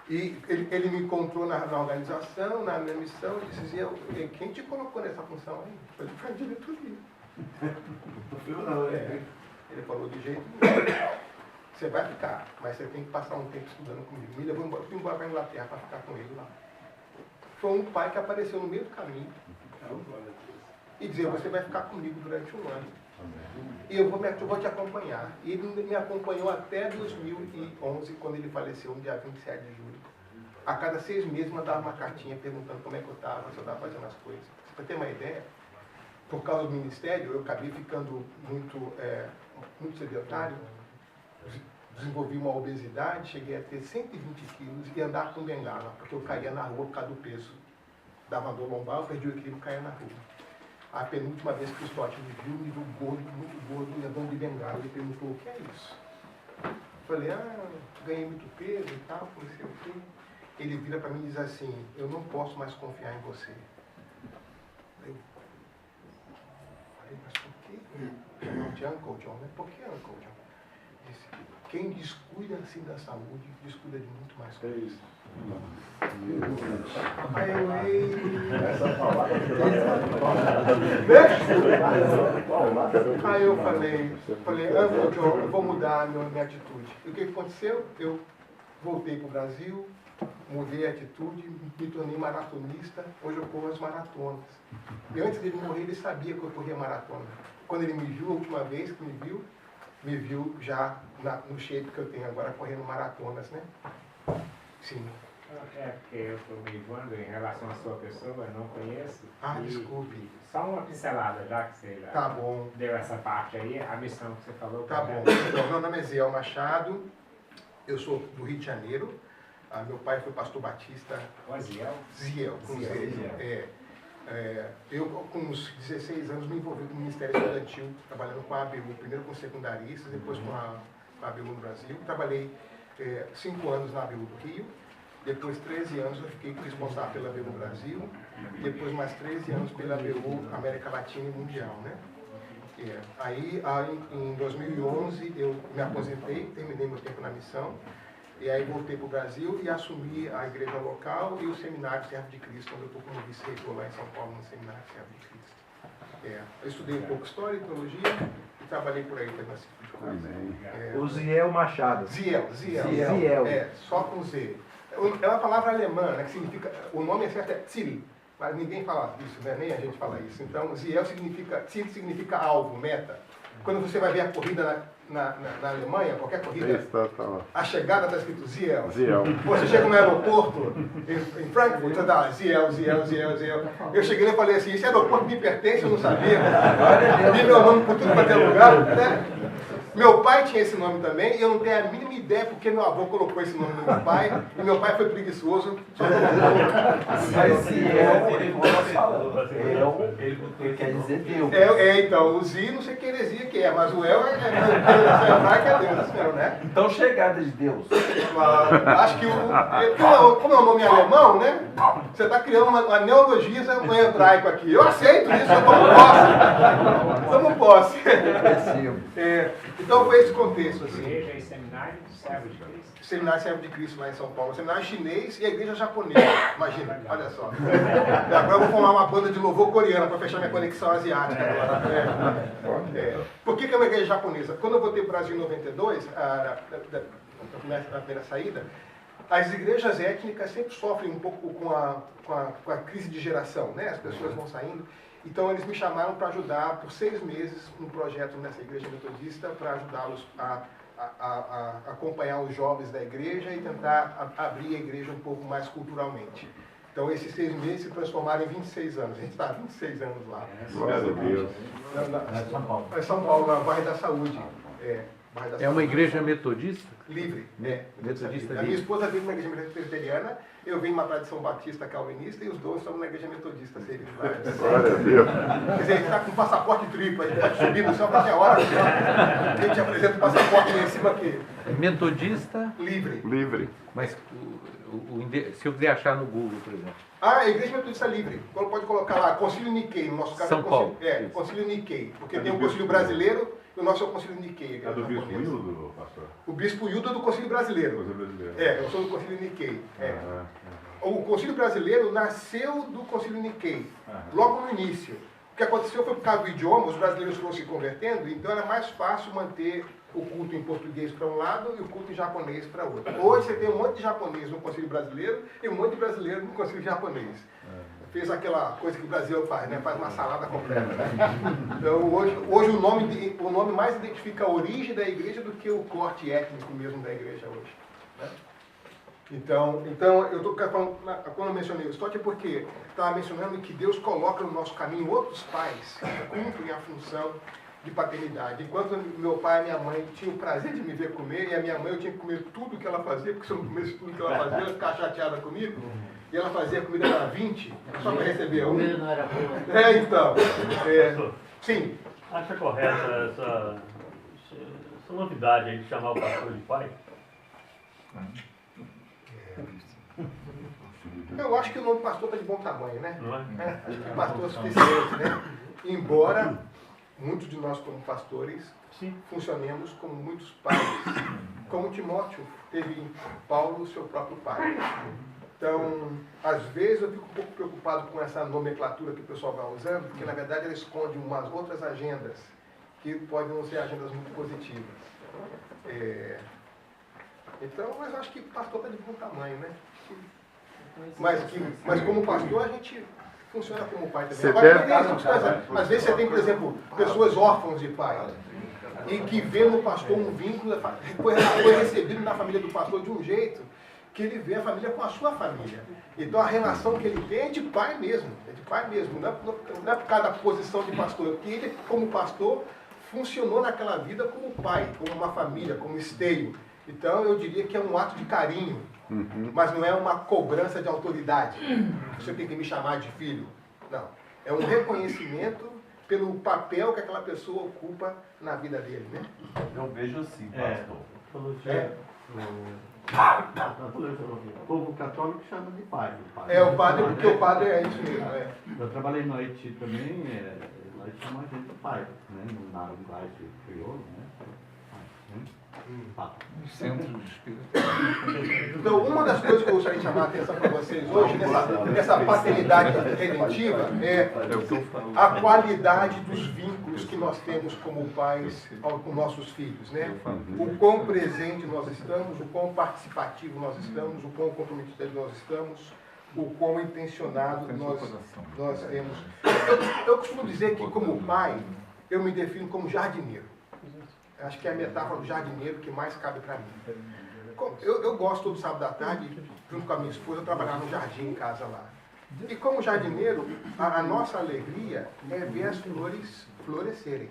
E ele me encontrou na organização, na minha missão, e dizia, quem te colocou nessa função aí? Eu falei, foi a diretoria. Ele falou, de jeito nenhum. Você vai ficar, mas você tem que passar um tempo estudando comigo. Me levou embora, fui embora para a Inglaterra para ficar com ele lá. Foi um pai que apareceu no meio do caminho e dizia, você vai ficar comigo durante 1 ano. E eu vou te acompanhar. E ele me acompanhou até 2011, quando ele faleceu, no dia 27 de julho. A cada 6 meses mandava uma cartinha perguntando como é que eu estava, se eu estava fazendo as coisas. Para ter uma ideia, por causa do ministério, eu acabei ficando muito sedentário. Desenvolvi uma obesidade, cheguei a ter 120 quilos e andar com bengala, porque eu caía na rua por causa do peso. Dava dor lombar, eu perdi o equilíbrio e caía na rua. A penúltima vez que o Stott me viu gordo, muito gordo, levando de bengala. Ele perguntou, o que é isso? Eu falei, ganhei muito peso e tal, não sei o quê. Ele vira para mim e diz assim, eu não posso mais confiar em você. Eu falei, mas por quê? Chamou de Uncle John, né? Por que Uncle John? Disse, quem descuida assim da saúde, descuida de muito mais coisas. Aí eu falei, Uncle John, eu vou mudar a minha atitude. E o que aconteceu? Eu voltei para o Brasil, mudei a atitude, me tornei maratonista. Hoje eu corro as maratonas. E antes dele morrer, ele sabia que eu corria maratona. Quando ele me viu, a última vez que me viu já no shape que eu tenho agora, correndo maratonas, né? Sim. É porque eu estou me voando em relação à sua pessoa, eu não conheço. Desculpe. Só uma pincelada, já que você tá bom. Deu essa parte aí, a missão que você falou. Tá bom. Então, meu nome é Ziel Machado, eu sou do Rio de Janeiro. Meu pai foi pastor batista. Ziel, com Z. Eu, com uns 16 anos, me envolvi com o Ministério Estudantil, trabalhando com a ABU, primeiro com secundaristas, depois com a ABU no Brasil. Trabalhei 5 anos na ABU do Rio. Depois, 13 anos, eu fiquei responsável pela ABU no Brasil. Depois, mais 13 anos pela ABU América Latina e Mundial, né? Aí, em 2011, eu me aposentei, terminei meu tempo na missão. E aí, voltei para o Brasil e assumi a igreja local e o Seminário Servo de Cristo, onde eu estou como vice-reitor lá em São Paulo, no Seminário Servo de Cristo. Eu estudei um pouco História e Teologia e trabalhei por aí também nesse tipo de coisa. O Ziel Machado. Ziel. Só com Z. É uma palavra alemã, né, que significa, o nome certo é Ziel, mas ninguém fala isso, né, nem a gente fala isso. Então, Ziel significa alvo, meta. Quando você vai ver a corrida na Alemanha, qualquer corrida, a chegada está escrito Ziel. Você chega no aeroporto, em Frankfurt, você dá Ziel. Eu cheguei e falei assim, esse aeroporto me pertence, eu não sabia. Vi meu nome por tudo quanto é lugar, né? Meu pai tinha esse nome também, e eu não tenho a mínima ideia porque meu avô colocou esse nome no meu pai, e meu pai foi preguiçoso. Mas Ziel, ele quer dizer Deus. Então, o Zi, não sei que heresia que é, mas o El é Deus, né? Então, chegada de Deus. Acho que como é um nome alemão, né? Você está criando uma neologismo hebraico aqui. Eu aceito isso, eu tomo posse. Então foi esse contexto, assim. Igreja e seminário, servo de Cristo. Seminário Servo de Cristo lá em São Paulo. Seminário chinês e a igreja japonesa. Imagina, olha só. Agora eu vou formar uma banda de louvor coreana para fechar minha conexão asiática agora. Por que é uma igreja japonesa? Quando eu voltei para o Brasil em 92, na primeira saída, as igrejas étnicas sempre sofrem um pouco com a crise de geração, né? As pessoas vão saindo. Então eles me chamaram para ajudar por 6 meses num projeto nessa igreja metodista para ajudá-los a acompanhar os jovens da igreja e tentar abrir a igreja um pouco mais culturalmente. Então esses 6 meses se transformaram em 26 anos. A gente está há 26 anos lá. Glória a Deus. É São Paulo. É São Paulo, na Bairro da Saúde. É uma igreja metodista? Livre. Metodista A minha esposa vive na igreja presbiteriana, eu vim uma tradição batista calvinista e os dois estamos na igreja metodista. Glória a Deus. Quer dizer, a gente está com passaporte triplo, a gente pode subir no céu qualquer hora. A gente apresenta o passaporte lá em cima aqui. Metodista? Livre. Mas se eu quiser achar no Google, por exemplo. A igreja metodista livre. Então pode colocar lá, Concílio Nikkei, no nosso caso São Paulo. Concílio Nikkei, porque tem o Concílio Brasileiro e o nosso é o Concílio Nikkei. É do Bispo Hildo, pastor? O Bispo Hildo é do Concílio Brasileiro. Eu sou do Concílio Nikkei. O Concílio Brasileiro nasceu do Concílio Nikkei, logo no início. O que aconteceu foi por causa do idioma, os brasileiros foram se convertendo, então era mais fácil manter o culto em português para um lado e o culto em japonês para outro. Hoje você tem um monte de japonês no Concílio Brasileiro e um monte de brasileiro no Concílio japonês. Fez aquela coisa que o Brasil faz, né? Faz uma salada completa. Né? Então, hoje o nome mais identifica a origem da igreja do que o corte étnico mesmo da igreja hoje. Né? Então eu estou falando, quando eu mencionei o Stott é porque estava mencionando que Deus coloca no nosso caminho outros pais que cumprem a função de paternidade. Enquanto meu pai e minha mãe tinham o prazer de me ver comer, e a minha mãe eu tinha que comer tudo que ela fazia, porque se eu não comesse tudo que ela fazia, ela ficava chateada comigo. E ela fazia a comida para 20, só para receber um. Não era boa. Então. Sim. Acha correta essa novidade aí de chamar o pastor de pai? Eu acho que o nome pastor está de bom tamanho, né? Não é? Acho que pastor é suficiente, né? Embora muitos de nós, como pastores, funcionemos como muitos pais. Como Timóteo teve em Paulo seu próprio pai. Então, às vezes eu fico um pouco preocupado com essa nomenclatura que o pessoal vai usando, porque na verdade ela esconde umas outras agendas, que podem não ser agendas muito positivas. Então, mas eu acho que pastor está de bom tamanho, né? Mas como pastor a gente funciona como pai também. Às vezes você tem, por exemplo, pessoas órfãos de pai, e que vê no pastor um vínculo, foi recebido na família do pastor de um jeito, que ele vê a família com a sua família. Então a relação que ele tem é de pai mesmo, não é por causa da posição de pastor, é porque ele, como pastor, funcionou naquela vida como pai, como uma família, como esteio. Então eu diria que é um ato de carinho, mas não é uma cobrança de autoridade. Você tem que me chamar de filho. Não. É um reconhecimento pelo papel que aquela pessoa ocupa na vida dele, né? Eu vejo assim, pastor. O povo católico chama de padre. O padre, porque o padre é isso mesmo. Eu trabalhei no Haiti também, lá chama a gente de pai, né? Na linguagem crioulo, né? Centro de espírito. Então, uma das coisas que eu gostaria de chamar a atenção para vocês hoje, nessa paternidade redentiva, é a qualidade dos vínculos que nós temos como pais com nossos filhos, né? O quão presente nós estamos, o quão participativo nós estamos, o quão comprometido nós estamos, o quão intencionado nós temos. Eu costumo dizer que, como pai, eu me defino como jardineiro. Acho que é a metáfora do jardineiro que mais cabe para mim. Eu gosto todo sábado à tarde, junto com a minha esposa, eu trabalhava no jardim em casa lá. E como jardineiro, a nossa alegria é ver as flores florescerem.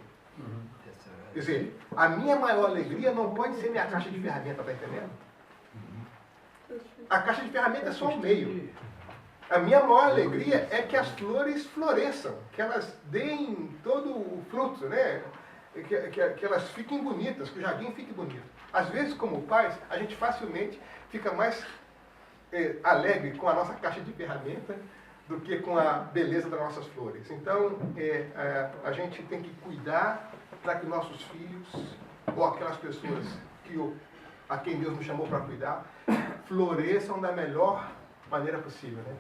Quer dizer, a minha maior alegria não pode ser minha caixa de ferramenta, tá entendendo? A caixa de ferramenta é só um meio. A minha maior alegria é que as flores floresçam, que elas deem todo o fruto, né? Que elas fiquem bonitas, que o jardim fique bonito. Às vezes, como pais, a gente facilmente fica mais alegre com a nossa caixa de ferramenta do que com a beleza das nossas flores. Então, a gente tem que cuidar para que nossos filhos, ou aquelas pessoas a quem Deus nos chamou para cuidar, floresçam da melhor maneira possível, né?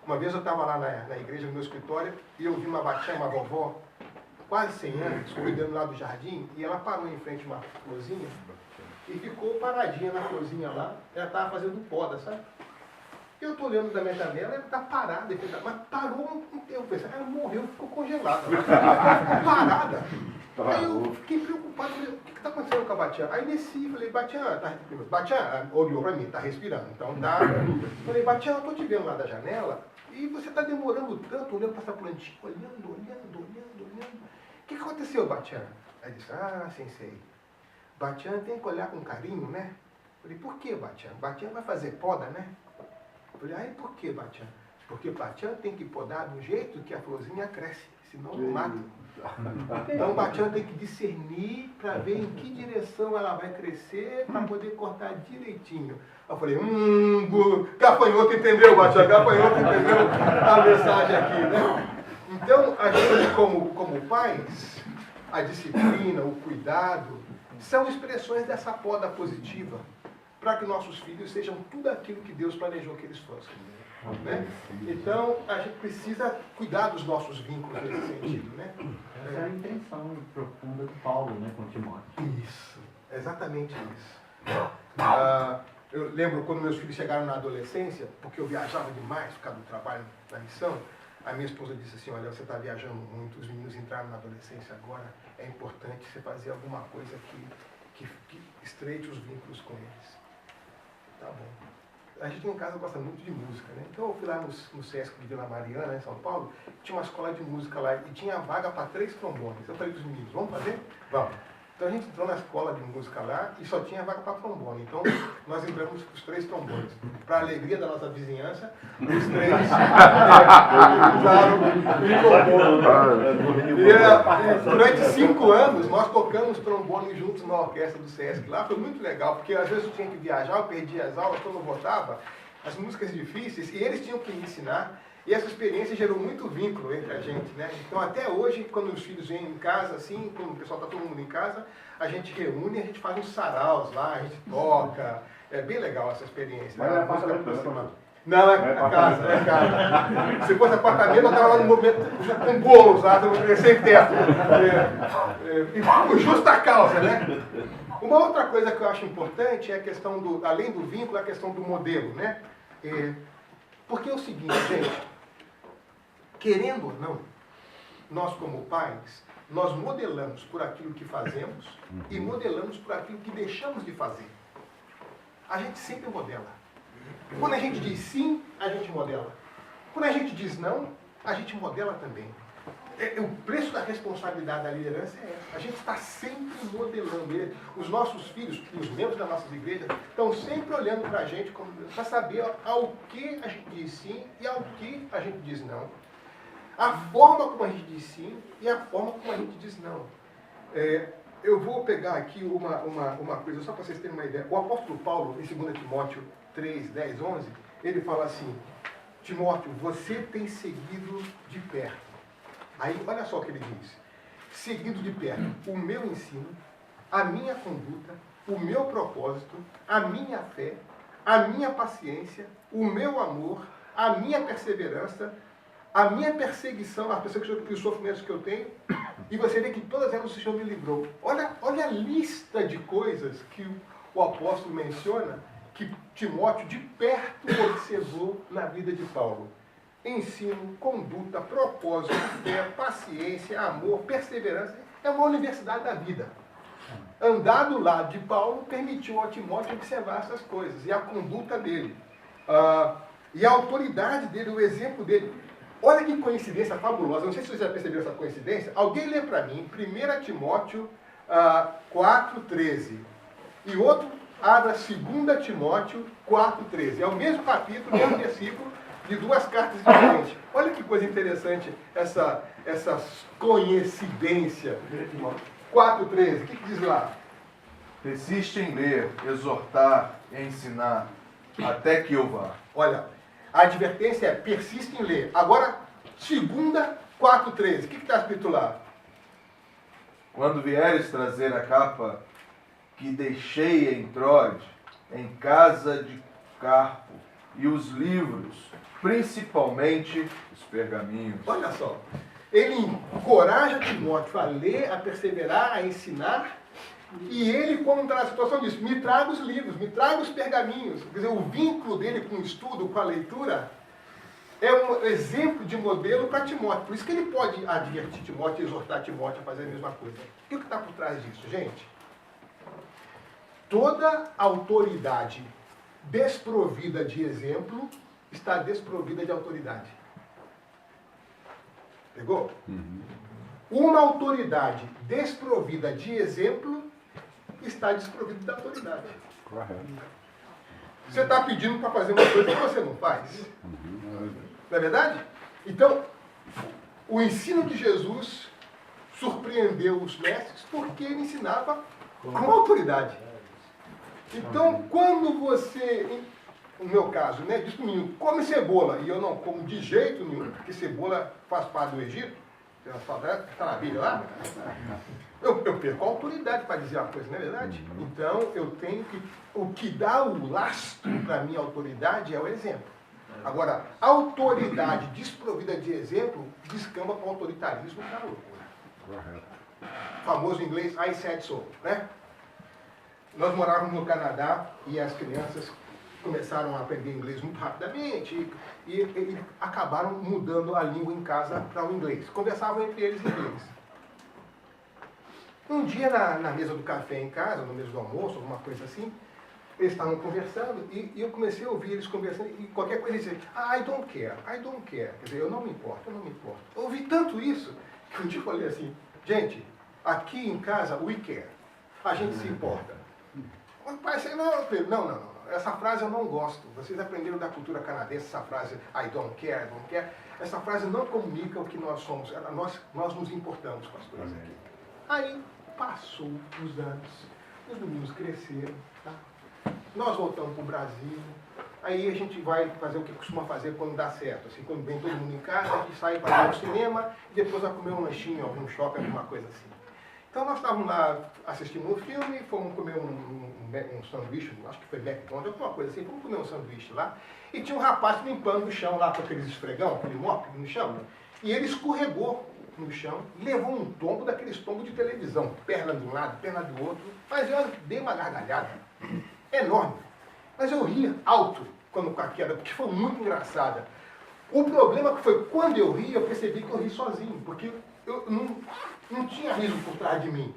Uma vez eu estava lá na igreja, no meu escritório, e eu vi uma batinha, uma vovó, quase 100 anos, cuidando lá do jardim, e ela parou em frente a uma florzinha e ficou paradinha na florzinha lá. Ela estava fazendo poda, sabe? Eu estou olhando da minha janela, ela está parada, mas parou um tempo. Ela morreu, ficou congelada. Ela ficou parada. Aí eu fiquei preocupado, falei, o que está acontecendo com a Batian? Aí desci, falei, Batian, olhou para mim, está respirando, então tá. Falei, Batian, eu estou te vendo lá da janela e você está demorando tanto, olhando para essa plantinha, olhando. O que aconteceu, Batian? Aí disse, sensei, Batian tem que olhar com carinho, né? Falei, por que, Batian? Batian vai fazer poda, né? Falei, por que, Batian? Porque Batian tem que podar de um jeito que a florzinha cresce, senão não mata. Então Batian tem que discernir para ver em que direção ela vai crescer para poder cortar direitinho. Eu falei, gafanhoto entendeu, Batian, gafanhoto entendeu a mensagem aqui, né? Então, a gente como pais, a disciplina, o cuidado, são expressões dessa poda positiva, para que nossos filhos sejam tudo aquilo que Deus planejou que eles fossem. Né? Então, a gente precisa cuidar dos nossos vínculos nesse sentido. Né? Essa é a intenção profunda do Paulo, né, com Timóteo. Isso, exatamente isso. Eu lembro quando meus filhos chegaram na adolescência, porque eu viajava demais por causa do trabalho da missão, a minha esposa disse assim, olha, você está viajando muito, os meninos entraram na adolescência agora, é importante você fazer alguma coisa que estreite os vínculos com eles. Tá bom. A gente em casa gosta muito de música, né? Então eu fui lá no Sesc de Vila Mariana, em São Paulo, tinha uma escola de música lá e tinha vaga para 3 trombones. Eu falei para os meninos, vamos fazer? Vamos. Então a gente entrou na escola de música lá e só tinha vaga para trombone. Então nós entramos com os 3 trombones. Para a alegria da nossa vizinhança, os 3 usaram o trombone. E durante 5 anos nós tocamos trombone juntos na orquestra do Sesc lá. Foi muito legal, porque às vezes eu tinha que viajar, eu perdia as aulas, quando eu voltava, as músicas difíceis, e eles tinham que me ensinar. E essa experiência gerou muito vínculo entre a gente, né? Então, até hoje, quando os filhos vêm em casa, assim, quando o pessoal está todo mundo em casa, a gente reúne, a gente faz uns saraus lá, a gente toca. É bem legal essa experiência. Mas né? é apartamento, não, é casa. Se fosse apartamento, eu estava lá no movimento com bolos lá, sem teto. E por justa causa, né? Uma outra coisa que eu acho importante é a questão além do vínculo, a questão do modelo, né? Porque é o seguinte, gente, querendo ou não, nós como pais, nós modelamos por aquilo que fazemos e modelamos por aquilo que deixamos de fazer. A gente sempre modela. Quando a gente diz sim, a gente modela. Quando a gente diz não, a gente modela também. O preço da responsabilidade da liderança é essa. A gente está sempre modelando. Os nossos filhos, os membros das nossas igrejas, estão sempre olhando para a gente para saber ao que a gente diz sim e ao que a gente diz não. A forma como a gente diz sim e a forma como a gente diz não. Eu vou pegar aqui uma coisa, só para vocês terem uma ideia. O apóstolo Paulo, em 2 Timóteo 3, 10, 11, ele fala assim, Timóteo, você tem seguido de perto. Aí, olha só o que ele diz. Seguindo de perto o meu ensino, a minha conduta, o meu propósito, a minha fé, a minha paciência, o meu amor, a minha perseverança, a minha perseguição, as perseguições e os sofrimentos que eu tenho, e você vê que todas elas o Senhor me livrou. Olha a lista de coisas que o apóstolo menciona, que Timóteo de perto observou na vida de Paulo. Ensino, conduta, propósito, fé, paciência, amor, perseverança É uma universidade da vida. Andar do lado de Paulo permitiu ao Timóteo observar essas coisas, e a conduta dele, e a autoridade dele, o exemplo dele. Olha que coincidência fabulosa, não sei se vocês já perceberam essa coincidência. Alguém lê para mim 1 Timóteo 4,13, e outro abra 2 Timóteo 4,13. É o mesmo capítulo, o mesmo versículo, de duas cartas diferentes. Olha que coisa interessante essa coincidência. 4,13, o que diz lá? Persiste em ler, exortar e ensinar, até que eu vá. Olha, a advertência é, persiste em ler. Agora, 2 4,13, o que está escrito lá? Quando vieres trazer a capa que deixei em Troade, em casa de Carpo, e os livros, principalmente os pergaminhos. Olha só, ele encoraja Timóteo a ler, a perseverar, a ensinar, e ele, quando está na situação, diz, me traga os livros, me traga os pergaminhos. Quer dizer, o vínculo dele com o estudo, com a leitura, é um exemplo de modelo para Timóteo. Por isso que ele pode advertir Timóteo e exortar Timóteo a fazer a mesma coisa. O que está por trás disso, gente? Toda autoridade desprovida de exemplo está desprovida de autoridade. Pegou? Uma autoridade desprovida de exemplo está desprovida de autoridade. Correto. Você está pedindo para fazer uma coisa que você não faz. Não é verdade? Então, o ensino de Jesus surpreendeu os mestres porque ele ensinava com autoridade. Então, quando você, no meu caso, né, diz para o menino, come cebola, e eu não como de jeito nenhum, porque cebola faz parte do Egito, está na Bíblia lá, eu perco a autoridade para dizer uma coisa, não é verdade? Então, eu tenho que, o que dá o lastro para a minha autoridade é o exemplo. Agora, autoridade desprovida de exemplo descamba para o autoritarismo, para a loucura. Correto. O famoso inglês, I said so, né? Nós morávamos no Canadá e as crianças começaram a aprender inglês muito rapidamente e acabaram mudando a língua em casa para o inglês. Conversavam entre eles em inglês. Um dia na mesa do café em casa, no mesa do almoço, alguma coisa assim, eles estavam conversando e eu comecei a ouvir eles conversando e qualquer coisa eles diziam, I don't care, I don't care. Quer dizer, eu não me importo, eu não me importo. Eu ouvi tanto isso que um dia eu falei assim, gente, aqui em casa we care. A gente se importa. Mas pai, não. Essa frase eu não gosto. Vocês aprenderam da cultura canadense essa frase, I don't care, I don't care. Essa frase não comunica o que nós somos. Nós nos importamos com as coisas aqui. Aí passou os anos, os meninos cresceram, tá? Nós voltamos para o Brasil. Aí a gente vai fazer o que costuma fazer quando dá certo. Assim, quando vem todo mundo em casa, a gente sai para ir ao cinema e depois vai comer um lanchinho, algum shopping, alguma coisa assim. Então nós estávamos lá assistindo um filme, fomos comer um sanduíche, acho que foi McDonald's, alguma coisa assim, fomos comer um sanduíche lá, e tinha um rapaz limpando o chão lá com aqueles esfregão, aquele mop no chão, e ele escorregou no chão e levou um tombo daqueles tombos de televisão, perna de um lado, perna do outro, mas eu dei uma gargalhada enorme. Mas eu ria alto quando com a queda, porque foi muito engraçada. O problema foi quando eu ri, eu percebi que eu ri sozinho, porque eu não tinha riso por trás de mim.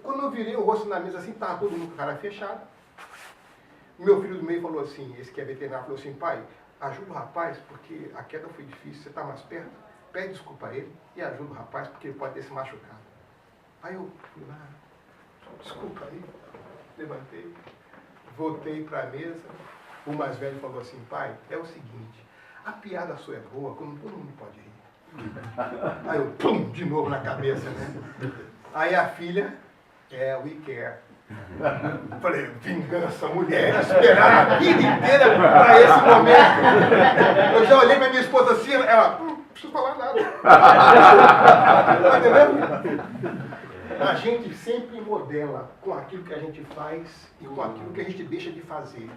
Quando eu virei o rosto na mesa assim, estava todo mundo com a cara fechada. Meu filho do meio falou assim, esse que é veterinário, falou assim, pai, ajuda o rapaz, porque a queda foi difícil, você está mais perto, pede desculpa a ele e ajuda o rapaz, porque ele pode ter se machucado. Aí eu fui lá, desculpa aí, levantei, voltei para a mesa, o mais velho falou assim, pai, é o seguinte, a piada sua é boa, como todo mundo pode rir. Aí eu, pum, de novo na cabeça, né? Aí a filha, we care. Falei, vingança, mulher, esperar a vida inteira para esse momento. Eu já olhei para minha esposa assim, ela, não preciso falar nada. Tá entendendo? A gente sempre modela com aquilo que a gente faz e com aquilo que a gente deixa de fazer.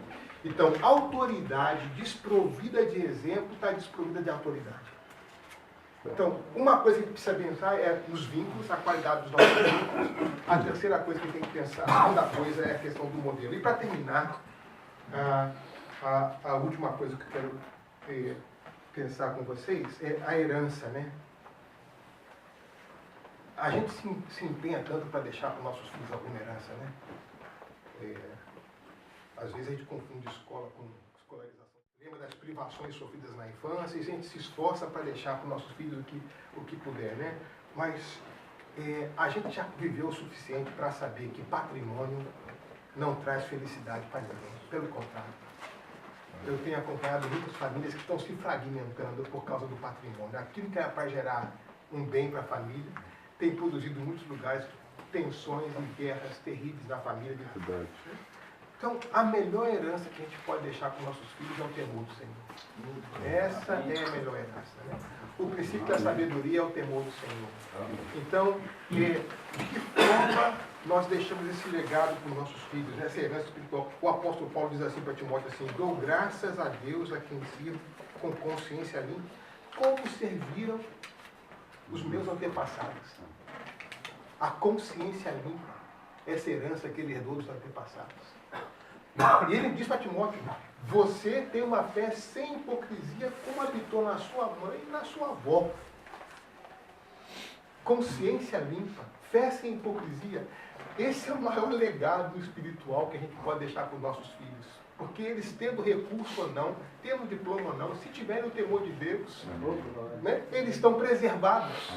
Então, autoridade desprovida de exemplo está desprovida de autoridade. Então, uma coisa que a gente precisa pensar é nos vínculos, a qualidade dos nossos vínculos. A terceira coisa que a gente tem que pensar, a segunda coisa é a questão do modelo. E para terminar, a última coisa que eu quero pensar com vocês é a herança, né? A gente se empenha tanto para deixar para os nossos filhos alguma herança, né? Às vezes a gente confunde escola com escolarização. Lembra das privações sofridas na infância e a gente se esforça para deixar para os nossos filhos o que puder, né? Mas a gente já viveu o suficiente para saber que patrimônio não traz felicidade para ninguém. Pelo contrário. Eu tenho acompanhado muitas famílias que estão se fragmentando por causa do patrimônio. Aquilo que era para gerar um bem para a família tem produzido em muitos lugares tensões e guerras terríveis na família. Então, a melhor herança que a gente pode deixar para os nossos filhos é o temor do Senhor. Essa é a melhor herança. Né? O princípio da sabedoria é o temor do Senhor. Então, de que forma nós deixamos esse legado para os nossos filhos, né? Essa herança espiritual? O apóstolo Paulo diz assim para Timóteo, assim, dou graças a Deus a quem sirvo com consciência limpa, como serviram os meus antepassados. A consciência limpa, essa herança que ele herdou dos antepassados. E ele diz para Timóteo, você tem uma fé sem hipocrisia, como habitou na sua mãe e na sua avó. Consciência limpa, fé sem hipocrisia. Esse é o maior legado espiritual que a gente pode deixar para os nossos filhos. Porque eles, tendo recurso ou não, tendo diploma ou não, se tiverem o temor de Deus, né, eles estão preservados.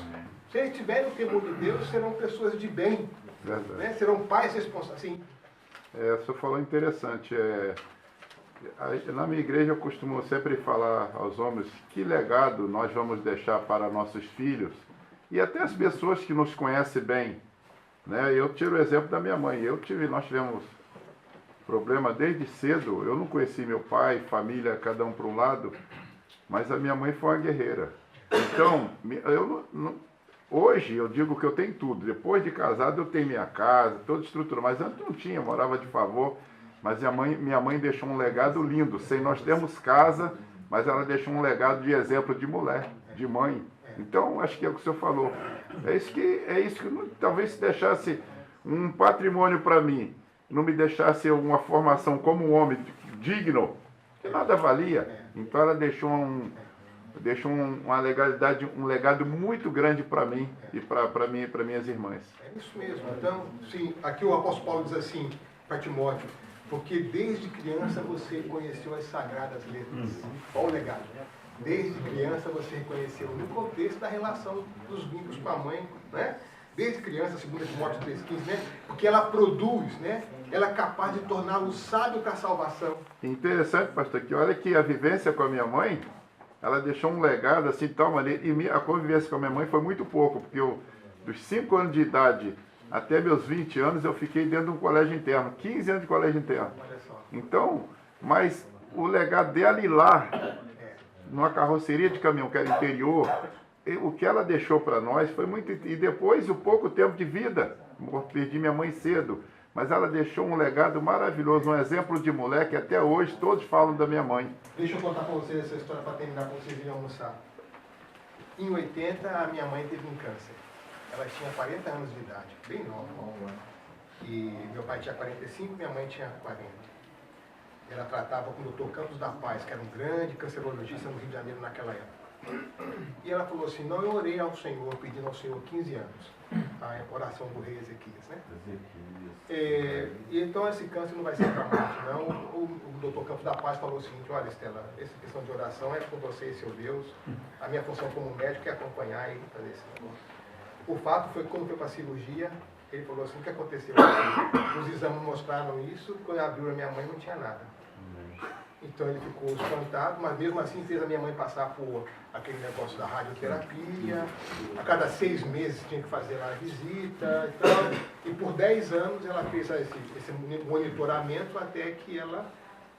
Se eles tiverem o temor de Deus, serão pessoas de bem. Né, serão pais responsáveis. Assim, o senhor falou interessante. Na minha igreja eu costumo sempre falar aos homens que legado nós vamos deixar para nossos filhos e até as pessoas que nos conhecem bem. Né? Eu tiro o exemplo da minha mãe. Nós tivemos problema desde cedo. Eu não conheci meu pai, família, cada um para um lado, mas a minha mãe foi uma guerreira. Então, hoje eu digo que eu tenho tudo. Depois de casado eu tenho minha casa, toda estrutura, mas antes não tinha, morava de favor. Mas minha mãe deixou um legado lindo. Sem nós termos casa, mas ela deixou um legado de exemplo de mulher, de mãe. Então, acho que é o que o senhor falou. É isso que talvez se deixasse um patrimônio para mim, não me deixasse uma formação como um homem digno, que nada valia. Então ela deixou uma legalidade, um legado muito grande para mim e para minhas irmãs. É isso mesmo. Então, sim, aqui o apóstolo Paulo diz assim para Timóteo, porque desde criança você conheceu as sagradas letras. Olha o legado. Desde criança você reconheceu no contexto da relação dos vínculos com a mãe, né? Desde criança, 2 Timóteo 3,15, né? Porque ela produz, né? Ela é capaz de torná-lo sábio para a salvação. Interessante, pastor, que olha que a vivência com a minha mãe, ela deixou um legado assim de tal maneira, e a convivência com a minha mãe foi muito pouco, porque dos 5 anos de idade até meus 20 anos eu fiquei dentro de um colégio interno, 15 anos de colégio interno. Então, mas o legado dela ir lá, numa carroceria de caminhão que era interior, o que ela deixou para nós foi muito... E depois, o pouco tempo de vida, perdi minha mãe cedo, mas ela deixou um legado maravilhoso, um exemplo de mulher que até hoje todos falam da minha mãe. Deixa eu contar para vocês essa história para terminar, para vocês irem almoçar. Em 80, a minha mãe teve um câncer. Ela tinha 40 anos de idade, bem nova. E meu pai tinha 45, minha mãe tinha 40. Ela tratava com o Dr. Campos da Paz, que era um grande cancerologista no Rio de Janeiro naquela época. E ela falou assim, não, eu orei ao Senhor, pedindo ao Senhor 15 anos. A oração do rei Ezequias, né? E então esse câncer não vai ser para morte, não. O Dr. Campos da Paz falou o seguinte, olha, Estela, essa questão de oração é com você e seu Deus. A minha função como médico é acompanhar e fazer esse negócio. O fato foi que quando foi para a cirurgia, ele falou assim, o que aconteceu? Os exames mostraram isso, quando abriu a minha mãe não tinha nada. Então ele ficou espantado, mas mesmo assim fez a minha mãe passar por aquele negócio da radioterapia, a cada 6 meses tinha que fazer lá a visita e tal, e por 10 anos ela fez esse monitoramento até que ela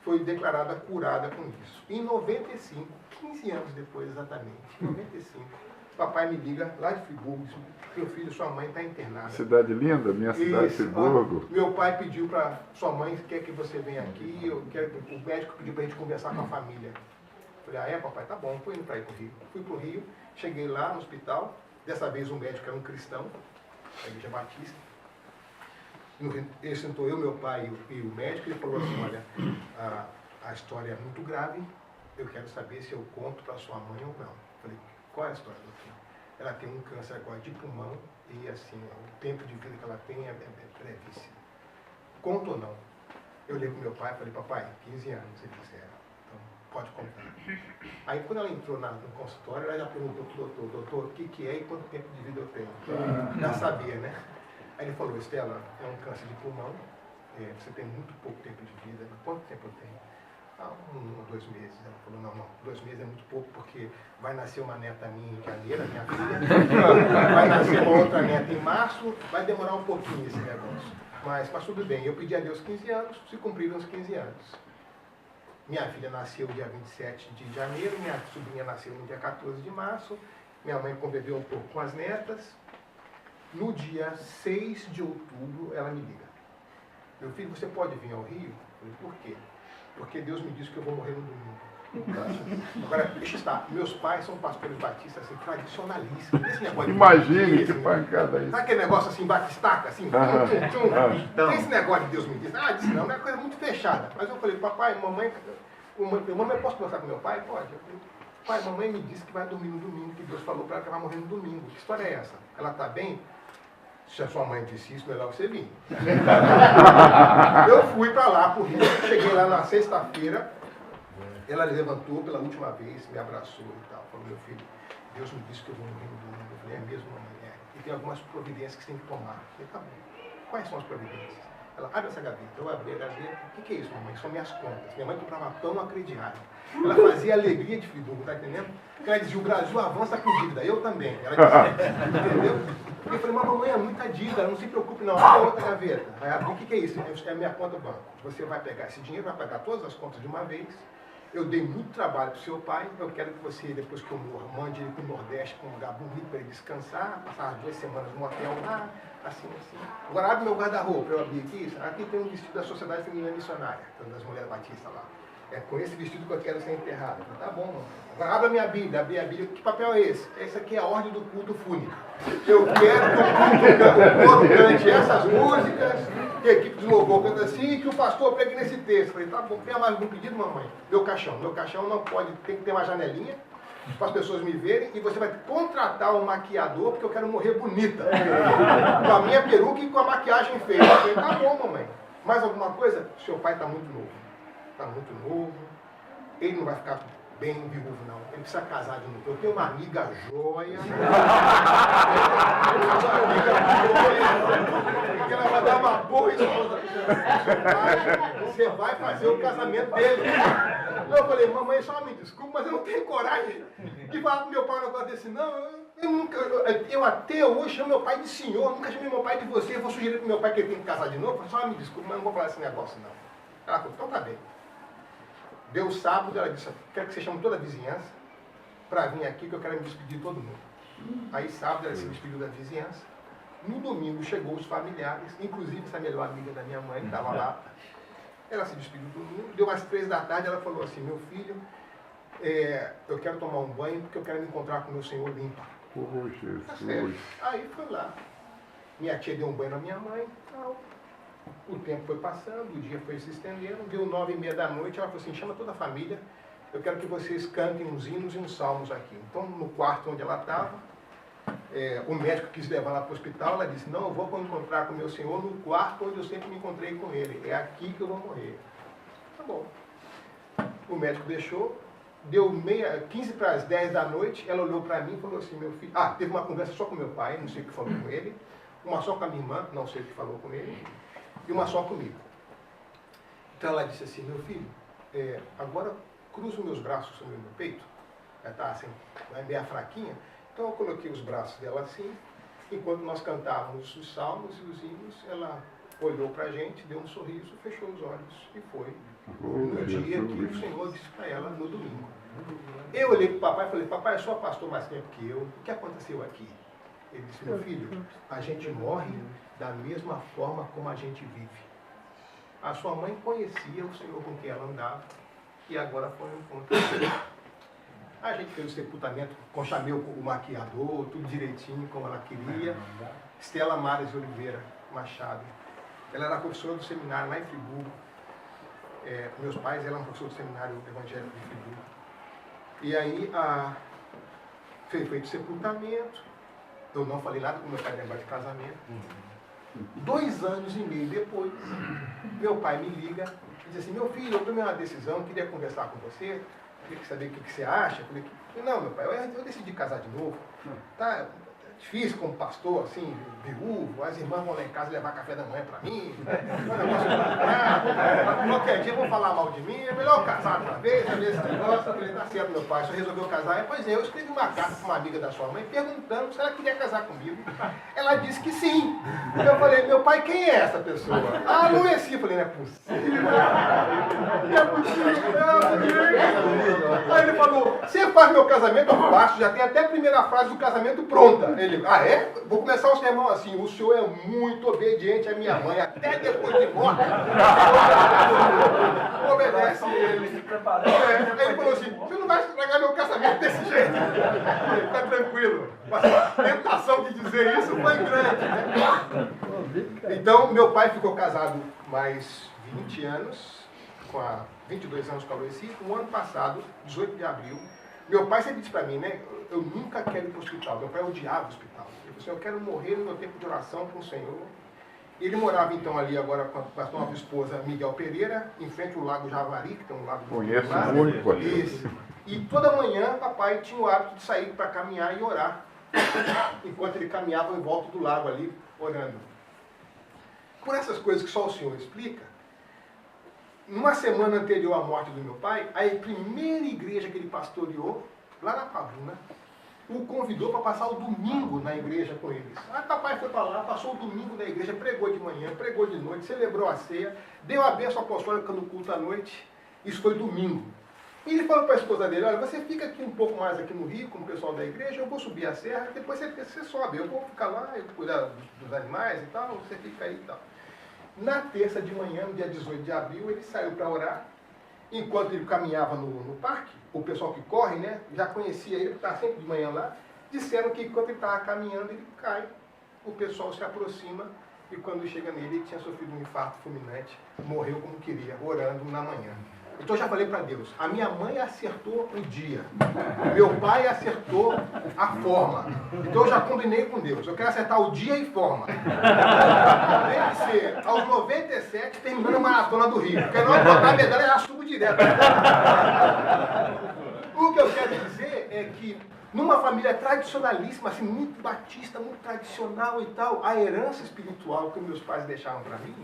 foi declarada curada com isso. Em 95, 15 anos depois exatamente, em 95, papai me liga lá de Friburgo, diz, meu filho, sua mãe está internada. Cidade linda, minha cidade de Friburgo. Meu pai pediu para sua mãe, quer que você venha aqui, o médico pediu para a gente conversar com a família. Falei, papai, tá bom, fui indo para ir para o Rio. Fui para o Rio, cheguei lá no hospital, dessa vez o médico era um cristão, da Igreja Batista. Ele sentou eu, meu pai e o médico, ele falou assim, olha, a história é muito grave, eu quero saber se eu conto para sua mãe ou não. Falei, qual é a história, doutor? ela tem um câncer agora de pulmão e assim, o tempo de vida que ela tem é brevíssimo. Conto ou não? Eu olhei pro meu pai e falei, papai, 15 anos. Ele disse, então pode contar. Aí quando ela entrou no consultório, ela já perguntou pro doutor, o que é e quanto tempo de vida eu tenho. Já sabia, né? Aí ele falou, Estela, é um câncer de pulmão, você tem muito pouco tempo de vida. Quanto tempo eu tenho? 1 ou 2 meses. Ela falou, não, 2 meses é muito pouco, porque vai nascer uma neta minha em janeiro, minha filha, vai nascer uma outra neta em março, vai demorar um pouquinho esse negócio. Mas tudo bem, eu pedi a Deus 15 anos, se cumpriram os 15 anos. Minha filha nasceu dia 27 de janeiro, minha sobrinha nasceu no dia 14 de março, minha mãe conviveu um pouco com as netas. No dia 6 de outubro, ela me liga. Meu filho, você pode vir ao Rio? Eu falei, por quê? Porque Deus me disse que eu vou morrer no domingo. Agora, deixa estar. Meus pais são pastores batistas, assim, tradicionalíssimos. Esse negócio Imagine que pancada isso. sabe aquele negócio assim, batistaca, assim? Tem esse negócio de Deus me disse. Disse não, é uma coisa muito fechada. Mas eu falei, papai, mamãe, posso conversar com meu pai? Pode. Eu falei, pai, mamãe me disse que vai dormir no domingo, que Deus falou para ela que ela vai morrer no domingo. Que história é essa? Ela está bem? Se a sua mãe disse isso, melhor você vir. Eu fui para lá, pro Rio, cheguei lá na sexta-feira, ela levantou pela última vez, me abraçou e tal, falou, meu filho, Deus me disse que eu vou morrer no domingo. Eu falei, é mesmo, mamãe? E tem algumas providências que você tem que tomar. Eu falei, tá bom. Quais são as providências? Ela, abre essa gaveta. Eu abri a gaveta. O que é isso, mamãe? São minhas contas. Minha mãe comprava pão a crediário. Ela fazia alegria de friburgo, tá entendendo? Porque ela dizia, o Brasil avança com dívida. Eu também. Ela dizia, entendeu? Eu falei, mas mamãe, é muita dívida, não se preocupe não. Abre outra gaveta. Aí abri, o que é isso? É a minha conta do banco. Você vai pegar esse dinheiro, vai pagar todas as contas de uma vez. Eu dei muito trabalho para o seu pai, eu quero que você, depois que eu morra, mande ele para o Nordeste, para um lugar bonito para ele descansar, passar 2 semanas no hotel lá, assim. Agora abre meu guarda-roupa, eu abri aqui, aqui tem um vestido da Sociedade Feminina Missionária, das mulheres batistas lá. É com esse vestido que eu quero ser enterrado. Eu falei, tá bom, mano. Agora abre a minha Bíblia, abri a Bíblia, que papel é esse? Esse aqui é a ordem do culto fúnebre. Eu quero que o coro cante essas músicas, que a equipe de louvor canta assim, e que o pastor pregue nesse texto. Eu falei, tá bom, tem mais algum pedido, mamãe? Meu caixão não pode, tem que ter uma janelinha, para as pessoas me verem, e você vai contratar um maquiador, porque eu quero morrer bonita. Com a minha peruca e com a maquiagem feita. Eu falei, tá bom, mamãe. Mais alguma coisa? Seu pai está muito novo. Está muito novo. Ele não vai ficar bem viúvo, não. Ele precisa casar de novo. Eu tenho uma amiga joia. Que ela vai dar uma boa esposa. Você vai fazer o casamento dele. Eu falei, mamãe, só me desculpa, mas eu não tenho coragem de falar pro meu pai um negócio desse, não. Eu até hoje chamo meu pai de senhor, nunca chamei meu pai de você. Eu vou sugerir pro meu pai que ele tem que casar de novo. Só me desculpa, mas eu não vou falar esse negócio, não. Ela falou, então tá bem. Deu sábado, ela disse, quero que você chame toda a vizinhança para vir aqui, que eu quero me despedir de todo mundo. Aí sábado ela se despediu da vizinhança. No domingo chegou os familiares, inclusive essa melhor amiga da minha mãe, que estava lá. Ela se despediu do domingo, deu às 3 da tarde, ela falou assim, meu filho, eu quero tomar um banho porque eu quero me encontrar com o meu Senhor limpa. Oh, Jesus. Tá certo. Aí foi lá. Minha tia deu um banho na minha mãe, tal. O tempo foi passando, o dia foi se estendendo, deu 9h30 da noite, ela falou assim, chama toda a família, eu quero que vocês cantem uns hinos e uns salmos aqui. Então, no quarto onde ela estava, o médico quis levar ela para o hospital, ela disse, não, eu vou encontrar com o meu Senhor no quarto onde eu sempre me encontrei com ele, é aqui que eu vou morrer. Tá bom. O médico deixou, deu 15 para as 10 da noite, ela olhou para mim e falou assim, meu filho, teve uma conversa só com meu pai, não sei o que falou com ele, uma só com a minha irmã, não sei o que falou com ele, e uma só comigo. Então ela disse assim, meu filho, agora cruza os meus braços sobre o meu peito, ela está assim, meio fraquinha, então eu coloquei os braços dela assim, enquanto nós cantávamos os salmos e os hinos, ela olhou para a gente, deu um sorriso, fechou os olhos e foi. No dia que o Senhor disse para ela, no domingo. Eu olhei para o papai e falei, papai, eu sou pastor mais tempo que eu, o que aconteceu aqui? Ele disse, meu filho, a gente morre da mesma forma como a gente vive. A sua mãe conhecia o Senhor com quem ela andava e agora foi um encontro. A gente fez o sepultamento, chamei o maquiador, tudo direitinho como ela queria. Estela Mares Oliveira Machado. Ela era professora do seminário lá em Friburgo. Meus pais eram professores do seminário evangélico de Friburgo. E aí foi feito o sepultamento. Eu não falei nada com meu pai negócio de casamento. 2 anos e meio depois, meu pai me liga e diz assim, meu filho, eu tomei uma decisão, queria conversar com você, queria saber o que você acha. Eu falei, não, meu pai, eu decidi casar de novo. Tá difícil como pastor, assim, viúvo, as irmãs vão lá em casa levar café da manhã pra mim, qualquer dia vão falar mal de mim, é melhor eu casar de uma vez, saber esse negócio. Eu falei, tá certo, meu pai, você resolveu casar? Pois é, eu escrevi uma carta para uma amiga da sua mãe perguntando se ela queria casar comigo. Ela disse que sim. Eu falei, meu pai, quem é essa pessoa? Ah, não é assim. Eu falei, não é possível. Não é possível. Aí ele falou, você faz meu casamento? Eu faço, já tem até a primeira frase do casamento pronta. Ele, ah é? Vou começar o sermão assim, o senhor é muito obediente à minha mãe, até depois de morta. Obedece ele. Aí ele falou assim, você não vai estragar meu casamento desse jeito. Eu falei, fica tranquilo. Mas a tentação de dizer isso foi grande, né? Então, meu pai ficou casado mais 20 anos, 22 anos com a Lucy. No ano passado, 18 de abril, meu pai sempre disse para mim, né? Eu nunca quero ir para o hospital. Meu pai odiava o hospital. Ele falou assim, eu quero morrer no meu tempo de oração com o Senhor. Ele morava então ali agora com a nova esposa Miguel Pereira, em frente ao Lago Javari, que tem um lago Conheço lá. muito. Isso. E toda manhã papai tinha o hábito de sair para caminhar e orar. Enquanto ele caminhava em volta do lago ali, orando. Por essas coisas que só o Senhor explica, numa semana anterior à morte do meu pai, a primeira igreja que ele pastoreou, lá na Pavuna, o convidou para passar o domingo na igreja com eles. Aí papai foi para lá, passou o domingo na igreja, pregou de manhã, pregou de noite, celebrou a ceia, deu a bênção apostólica no culto à noite. Isso foi domingo. E ele falou para a esposa dele, olha, você fica aqui um pouco mais aqui no Rio, com o pessoal da igreja, eu vou subir a serra, depois você sobe, eu vou ficar lá, eu vou cuidar dos animais e tal, você fica aí e tal. Na terça de manhã, no dia 18 de abril, ele saiu para orar. Enquanto ele caminhava no parque, o pessoal que corre, né, já conhecia ele, porque está sempre de manhã lá, disseram que enquanto ele estava caminhando, ele cai. O pessoal se aproxima e quando chega nele, ele tinha sofrido um infarto fulminante, morreu como queria, orando na manhã. Então eu já falei para Deus, a minha mãe acertou o dia, meu pai acertou a forma. Então eu já combinei com Deus, eu quero acertar o dia e forma. Tem que ser aos 97 terminando a maratona do Rio, porque não botar a medalha, já subo direto. O que eu quero dizer é que numa família tradicionalíssima, assim, muito batista, muito tradicional e tal, a herança espiritual que meus pais deixaram para mim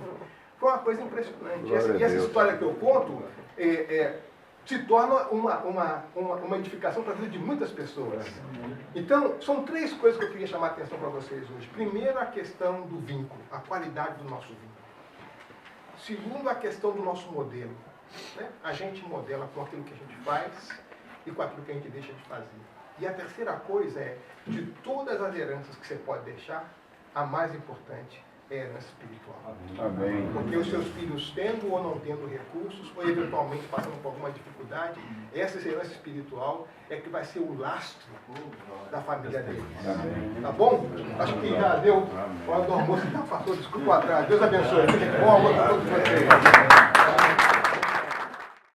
foi uma coisa impressionante. E essa história que eu conto se torna uma edificação para a vida de muitas pessoas. Então, são 3 coisas que eu queria chamar a atenção para vocês hoje. Primeiro, a questão do vínculo, a qualidade do nosso vínculo. Segundo, a questão do nosso modelo. Né? A gente modela com aquilo que a gente faz e com aquilo que a gente deixa de fazer. E a terceira coisa é, de todas as heranças que você pode deixar, a mais importante é a herança espiritual. Amém. Porque os seus filhos tendo ou não tendo recursos, ou eventualmente passando por alguma dificuldade, essa herança espiritual é que vai ser o lastro da família deles. Tá bom? Acho que já deu. A hora do almoço já passou, desculpa o atraso. Deus abençoe. Bom almoço a todos vocês.